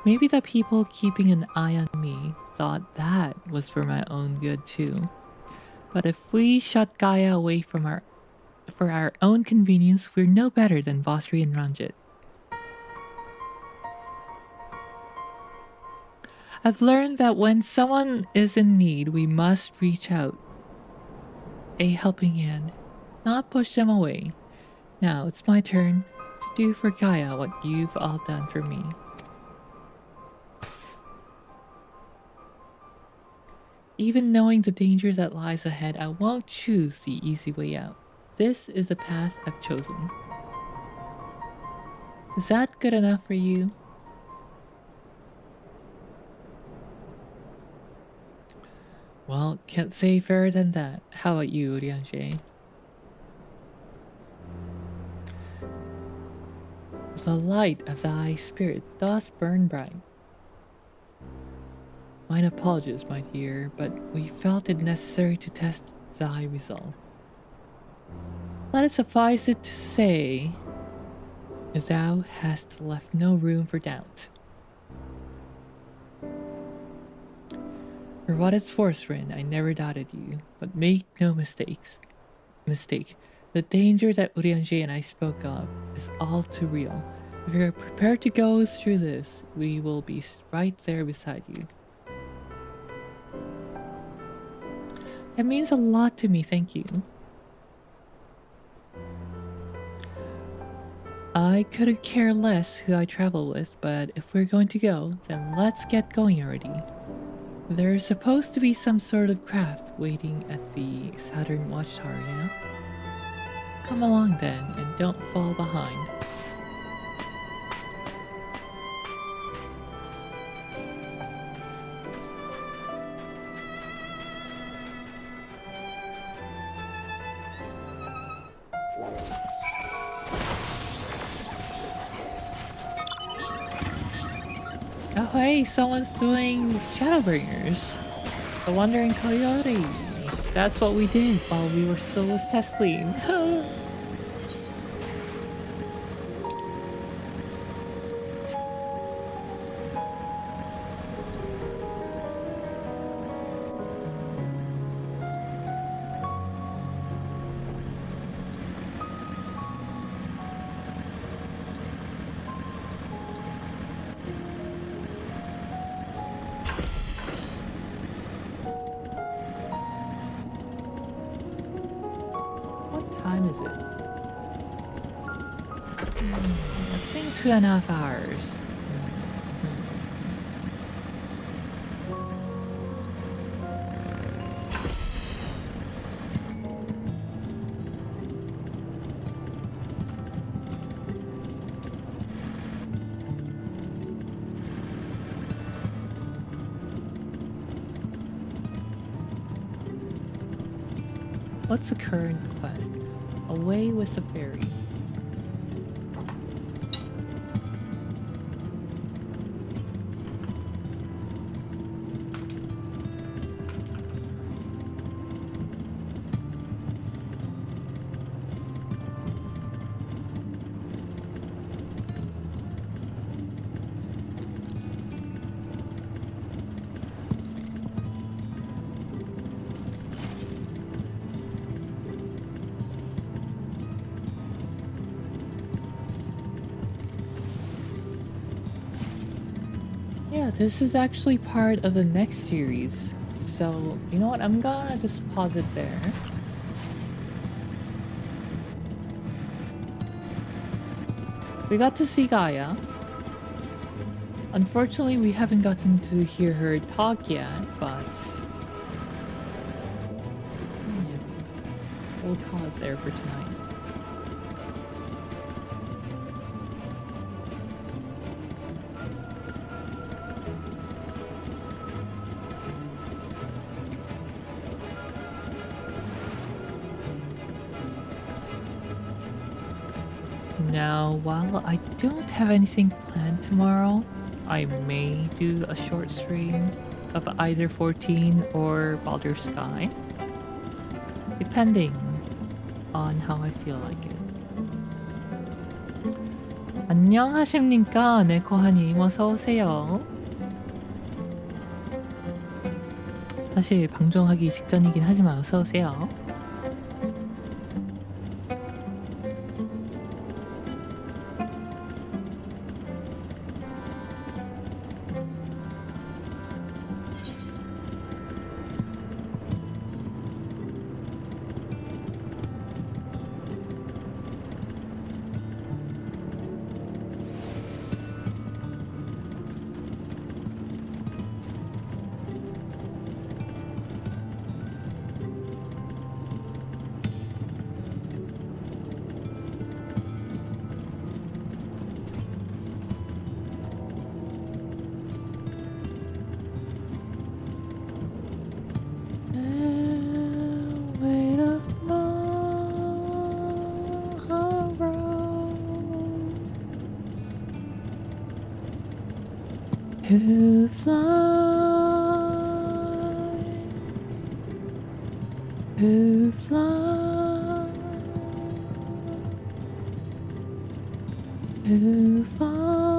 Maybe the people keeping an eye on me thought that was for my own good too. But if we shut Gaia away from for our own convenience, we're no better than Vosri and Ranjit. I've learned that when someone is in need, we must reach out a helping hand, not push them away. Now it's my turn to do for Gaia what you've all done for me. Even knowing the danger that lies ahead, I won't choose the easy way out. This is the path I've chosen. Is that good enough for you? Well, can't say fairer than that. How about you, Eorzea? The light of thy spirit doth burn bright. Mine apologies, my dear, but we felt it necessary to test thy resolve. Let it suffice it to say, thou hast left no room for doubt. For what it's worth, Rin, I never doubted you, but make no mistake. The danger that Eorzea and I spoke of is all too real. If you're prepared to go through this, we will be right there beside you. That means a lot to me, thank you. I couldn't care less who I travel with, but if we're going to go, then let's get going already. There's supposed to be some sort of craft waiting at the Saturn Watchtower, you know? Come along then, and don't fall behind. Oh hey, someone's doing Shadowbringers. The Wandering Coyote. That's what we did while we were still with Tesleen. Time is it? It's been 2.5 hours. What's the current quest? Away with the ferry. Yeah, this is actually part of the next series. So, you know what? I'm gonna just pause it there. We got to see Gaia. Unfortunately, we haven't gotten to hear her talk yet, but yeah, we'll call it there for tonight. Now, while I don't have anything planned tomorrow, I may do a short stream of either 14 or Baldur's Sky, depending on how I feel like it. 안녕하십니까, 네코하님 어서 오세요. 사실 방송하기 직전이긴 하지만 어서 오세요. Who flies? Who flies? Who falls?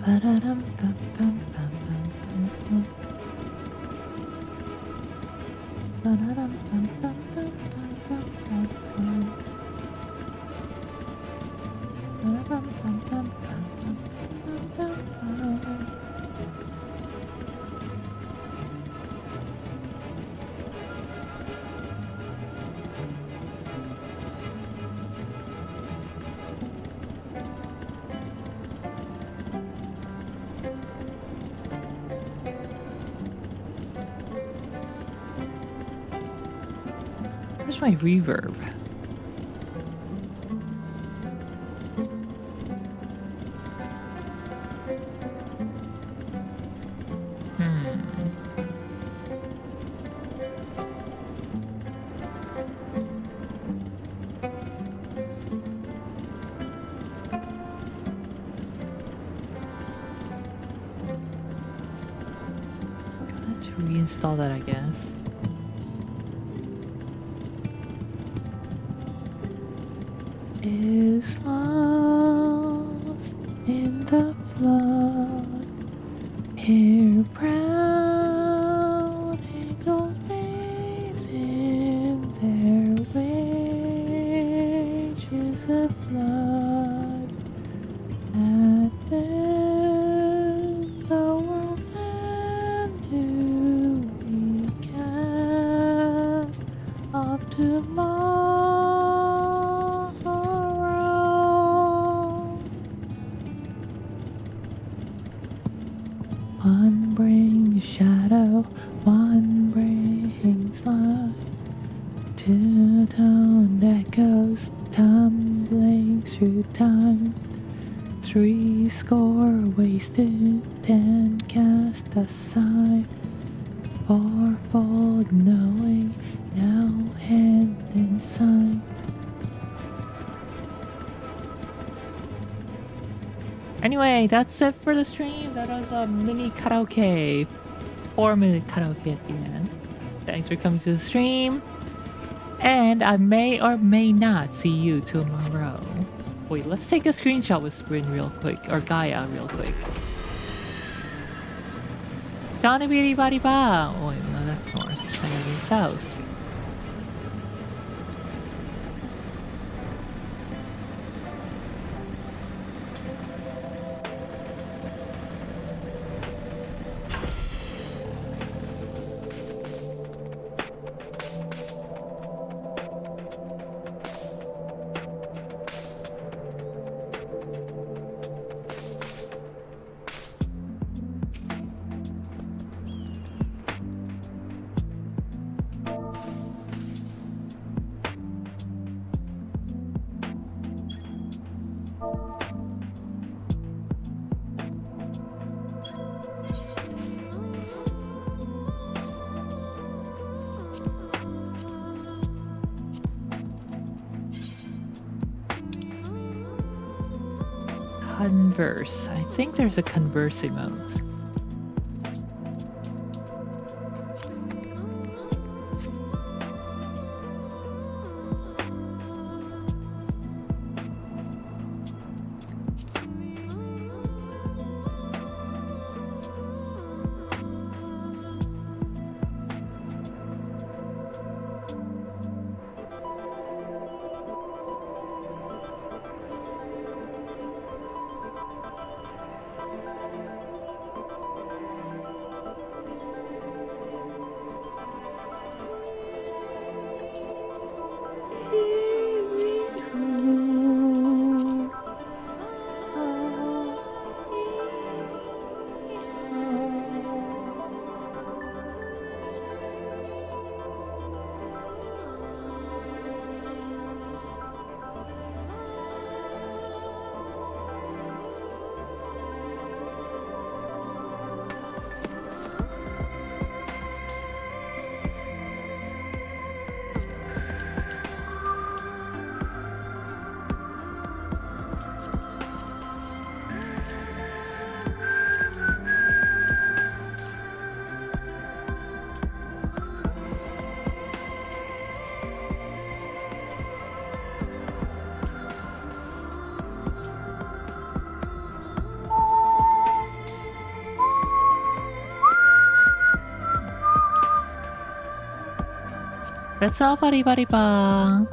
Ba-da-dum-bum-bum-bum-bum-bum. Ba-da-dum-bum-bum-bum-bum-bum-bum-bum-bum-bum-bum. Where's my reverb? Reinstall that, I guess. Is lost in the flood, hair brown, angled face in their wages of blood. At this, the world's end do we cast off tomorrow. One brings shadow, one brings light. Two-toned echoes tumbling through time. 70 wasted, 10 cast aside. Fourfold knowing, now hand in sight. Anyway, that's it for the stream. That was a mini karaoke. 4-minute karaoke at the end. Thanks for coming to the stream. And I may or may not see you tomorrow. Wait, let's take a screenshot with Sprin real quick. Or Gaia real quick. Johnny Beady Body Ba! Oh, wait, no, that's north. I gotta be south. Converse. I think there's a converse emote. That's all, buddy, buddy, ba.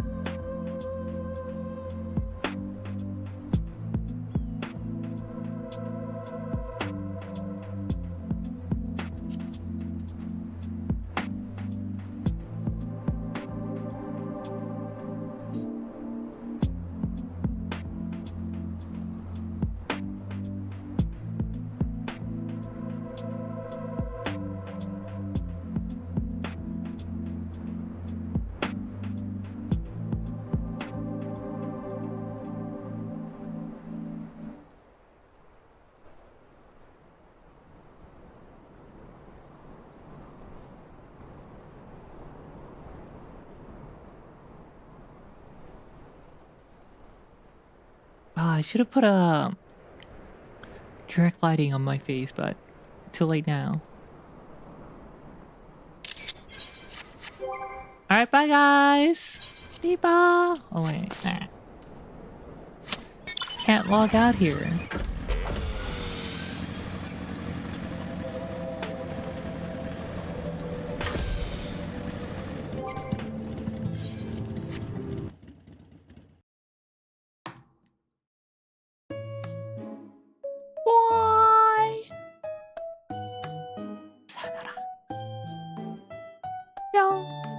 I should have put a direct lighting on my face, but too late now. Alright, bye guys! Beepa! Oh wait, nah. Can't log out here. Why? Sayonara. Meow.